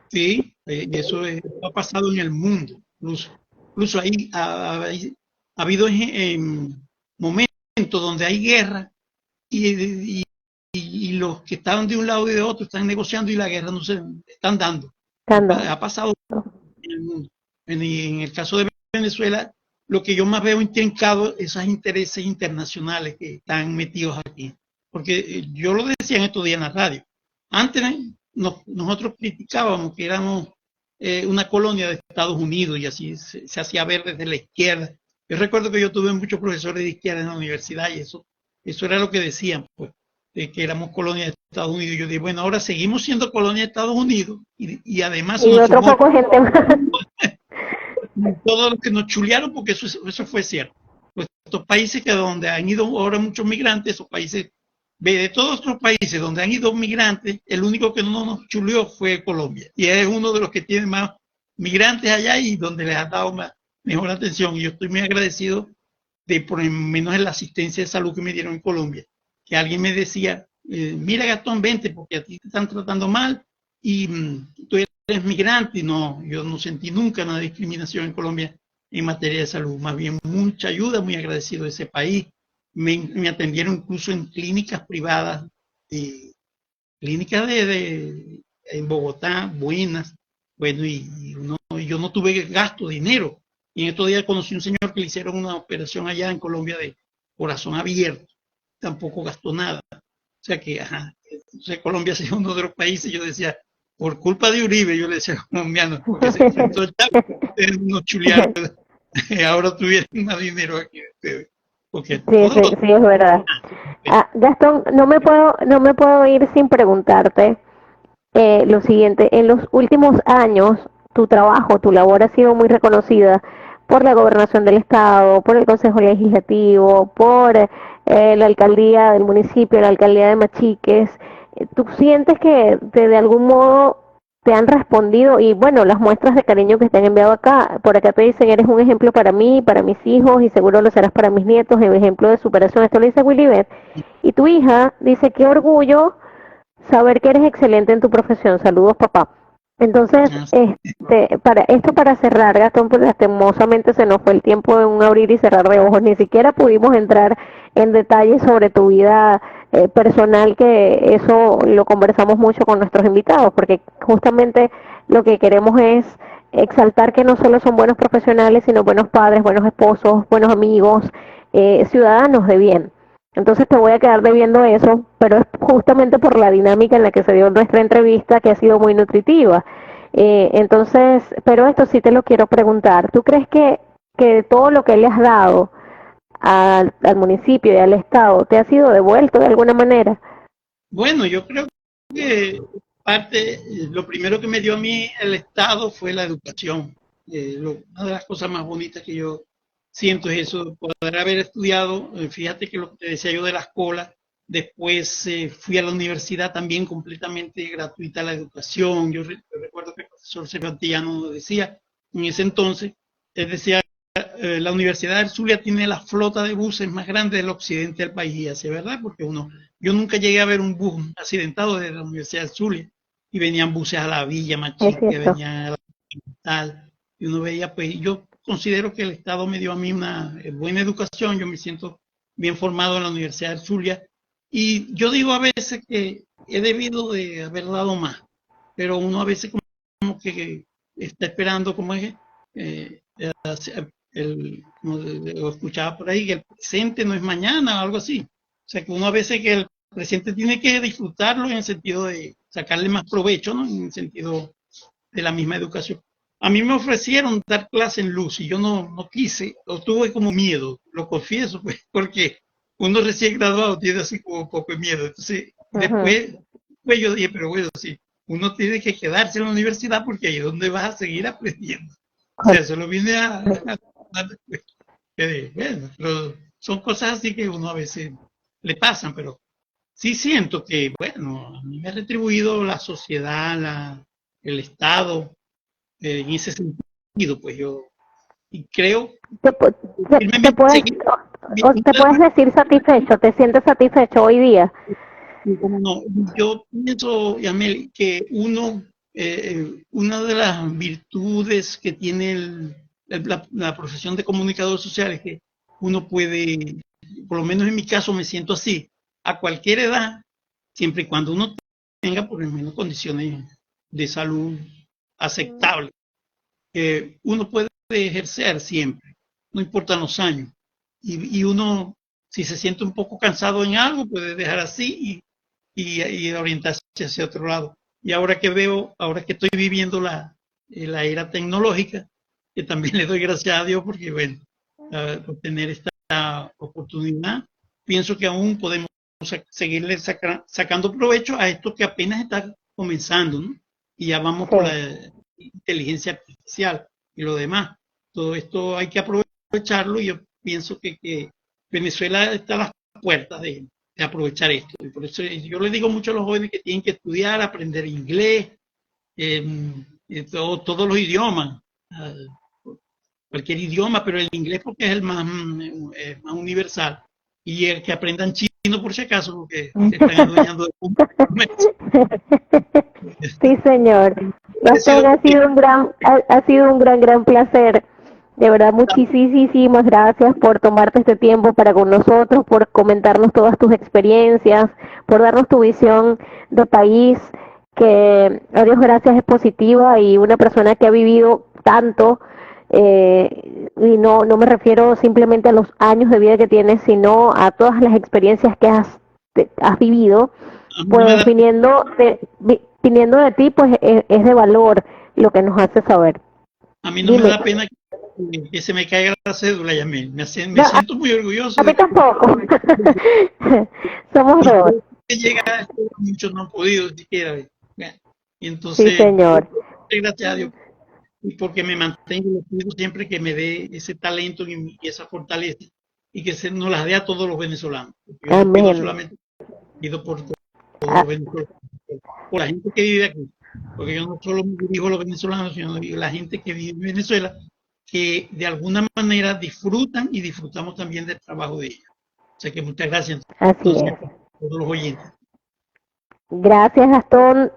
Sí, eso ha pasado en el mundo. Incluso ahí ha habido momentos donde hay guerra y los que estaban de un lado y de otro están negociando y la guerra no se están dando. Ha pasado en el mundo. En el caso de Venezuela, lo que yo más veo intrincado, esos intereses internacionales que están metidos aquí. Porque yo lo decía en estos días en la radio. Antes nosotros criticábamos que éramos una colonia de Estados Unidos y así se hacía ver desde la izquierda. Yo recuerdo que yo tuve muchos profesores de izquierda en la universidad y eso era lo que decían, pues, de que éramos colonia de Estados Unidos. Yo dije, bueno, ahora seguimos siendo colonia de Estados Unidos y además...
Y otro poco gente más.
Todo lo que nos chulearon, porque eso fue cierto. Pues estos países que donde han ido ahora muchos migrantes, esos países, de todos otros países donde han ido migrantes, el único que no nos chuleó fue Colombia. Y es uno de los que tiene más migrantes allá y donde les ha dado mejor atención. Y yo estoy muy agradecido de por lo menos en la asistencia de salud que me dieron en Colombia. Que alguien me decía, mira Gastón, vente porque a ti te están tratando mal y tú eres migrante. Y no, yo no sentí nunca una discriminación en Colombia en materia de salud. Más bien mucha ayuda, muy agradecido de ese país. Me atendieron incluso en clínicas privadas, clínicas en Bogotá, buenas. Bueno, yo no tuve gasto de dinero. Y en estos días conocí a un señor que le hicieron una operación allá en Colombia de corazón abierto. Tampoco gastó nada. O sea que, entonces Colombia es uno de los países, yo decía, por culpa de Uribe, yo le decía a los colombianos, porque se enfrentó el Chaco, ustedes nos chulearon, ahora tuvieron más dinero aquí ustedes. Porque
sí, es verdad. Gastón, no me puedo ir sin preguntarte lo siguiente. En los últimos años, tu trabajo, tu labor ha sido muy reconocida por la Gobernación del Estado, por el Consejo Legislativo, por la alcaldía del municipio, la alcaldía de Machiques. ¿Tú sientes que de algún modo te han respondido? Y bueno, las muestras de cariño que te han enviado acá, por acá te dicen, eres un ejemplo para mí, para mis hijos, y seguro lo serás para mis nietos, el ejemplo de superación. Esto lo dice Willibet. Y tu hija dice, qué orgullo saber que eres excelente en tu profesión. Saludos, papá. Entonces,
Ah,
para cerrar, Gastón, pues lastimosamente se nos fue el tiempo de un abrir y cerrar de ojos. Ni siquiera pudimos entrar en detalles sobre tu vida personal, que eso lo conversamos mucho con nuestros invitados, porque justamente lo que queremos es exaltar que no solo son buenos profesionales, sino buenos padres, buenos esposos, buenos amigos, ciudadanos de bien. Entonces te voy a quedar debiendo eso, pero es justamente por la dinámica en la que se dio nuestra entrevista, que ha sido muy nutritiva. Entonces, pero esto sí te lo quiero preguntar. ¿Tú crees que todo lo que le has dado al municipio y al Estado te ha sido devuelto de alguna manera?
bueno, yo creo que lo primero que me dio a mí el Estado fue la educación. Una de las cosas más bonitas que yo siento es eso, poder haber estudiado. Fíjate que lo que te decía yo de la escuela, después fui a la universidad también completamente gratuita la educación. Yo recuerdo que el profesor Cervantillano nos decía en ese entonces, él decía, la Universidad del Zulia tiene la flota de buses más grande del occidente del país, y así es verdad, porque yo nunca llegué a ver un bus accidentado de la Universidad del Zulia, y venían buses a la Villa
Es
Machique,
cierto.
venían a la capital, y uno veía, pues yo considero que el Estado me dio a mí una buena educación, yo me siento bien formado en la Universidad del Zulia, y yo digo a veces que he debido de haber dado más, pero uno a veces como que está esperando, como es, eh, como lo escuchaba por ahí, que el presente no es mañana o algo así. O sea, que uno a veces que el presente tiene que disfrutarlo en el sentido de sacarle más provecho, ¿no? En el sentido de la misma educación. A mí me ofrecieron dar clase en luz y yo no quise, o tuve como miedo, lo confieso, pues, porque uno recién graduado tiene así como un poco de miedo. Entonces,
Ujú.
después pues yo dije, pero bueno, sí, uno tiene que quedarse en la universidad porque ahí es donde vas a seguir aprendiendo. O sea, eso lo vine a después. Bueno, pero son cosas así que uno a veces le pasan, pero sí siento que, bueno, a mí me ha retribuido la sociedad, el Estado, en ese sentido, pues yo y creo
Te
firmemente
puedes,
seguir
te
viendo.
puedes decir satisfecho, te sientes satisfecho hoy día.
Y cómo no, yo pienso, Yamel, que una de las virtudes que tiene la profesión de comunicador social es que uno puede, por lo menos en mi caso me siento así, a cualquier edad, siempre y cuando uno tenga por lo menos condiciones de salud aceptables, uno puede ejercer siempre, no importan los años. Y uno, si se siente un poco cansado en algo, puede dejar así y orientarse hacia otro lado. Y ahora que estoy viviendo la era tecnológica, que también le doy gracias a Dios porque, bueno, por tener esta oportunidad, pienso que aún podemos seguirle sacando provecho a esto que apenas está comenzando, ¿no? Y ya vamos
Sí.
por la inteligencia artificial y lo demás. Todo esto hay que aprovecharlo y yo pienso que Venezuela está a las puertas de aprovechar esto. Y por eso yo le digo mucho a los jóvenes que tienen que estudiar, aprender inglés, todos los idiomas, cualquier idioma, pero el inglés porque es el más universal. Y el que aprendan chino por si acaso, porque se están adueñando del mundo.
Sí, señor.
Ha
Gastón,
sido
ha sido un gran placer. De verdad, muchísimas gracias por tomarte este tiempo para con nosotros, por comentarnos todas tus experiencias, por darnos tu visión de país, que a Dios gracias es positiva y una persona que ha vivido tanto, y no me refiero simplemente a los años de vida que tienes, sino a todas las experiencias que has vivido,
a mí no me
pues
da,
viniendo de ti, pues es de valor lo que nos hace saber.
a mí no me
Dime.
da pena que se me caiga la cédula, ya me
No,
siento muy orgulloso
a mí
de
tampoco. Somos
y
dos.
que llega a esto, muchos no han podido siquiera. Bueno, y
Sí,
entonces,
señor.
gracias a Dios, y porque me mantengo, le pido siempre que me dé ese talento y esa fortaleza y que nos las dé a todos los venezolanos. Porque yo no pido
Amén.
solamente, pido por todos
Ah,
los venezolanos, por la gente que vive aquí. Porque yo no solo me dirijo a los venezolanos, sino a la gente que vive en Venezuela, que de alguna manera disfrutan y disfrutamos también del trabajo de ellos. O sea que muchas gracias
así
entonces
es.
a todos los oyentes.
Gracias, Gastón.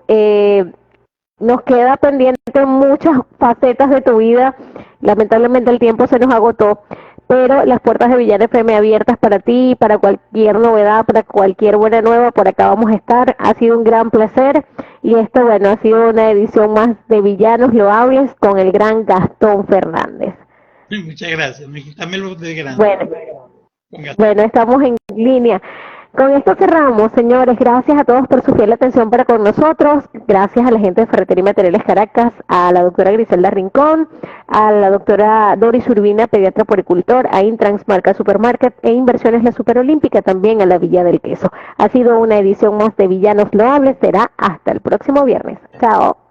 nos queda pendiente muchas facetas de tu vida. Lamentablemente el tiempo se nos agotó, pero las puertas de Villana FM abiertas para ti, para cualquier novedad, para cualquier buena nueva, por acá vamos a estar. Ha sido un gran placer y esto, bueno, ha sido una edición más de Villanos Loables con el gran Gastón Fernández.
Muchas gracias. Dámelo de grande.
Bueno, estamos en línea. Con esto cerramos, señores. Gracias a todos por su fiel atención para con nosotros. Gracias a la gente de Ferretería y Materiales Caracas, a la doctora Griselda Rincón, a la doctora Doris Urbina, pediatra poricultor, a Intrans Marca Supermarket e Inversiones La Superolímpica, también a la Villa del Queso. Ha sido una edición más de Villanos Loables. Será hasta el próximo viernes. Chao.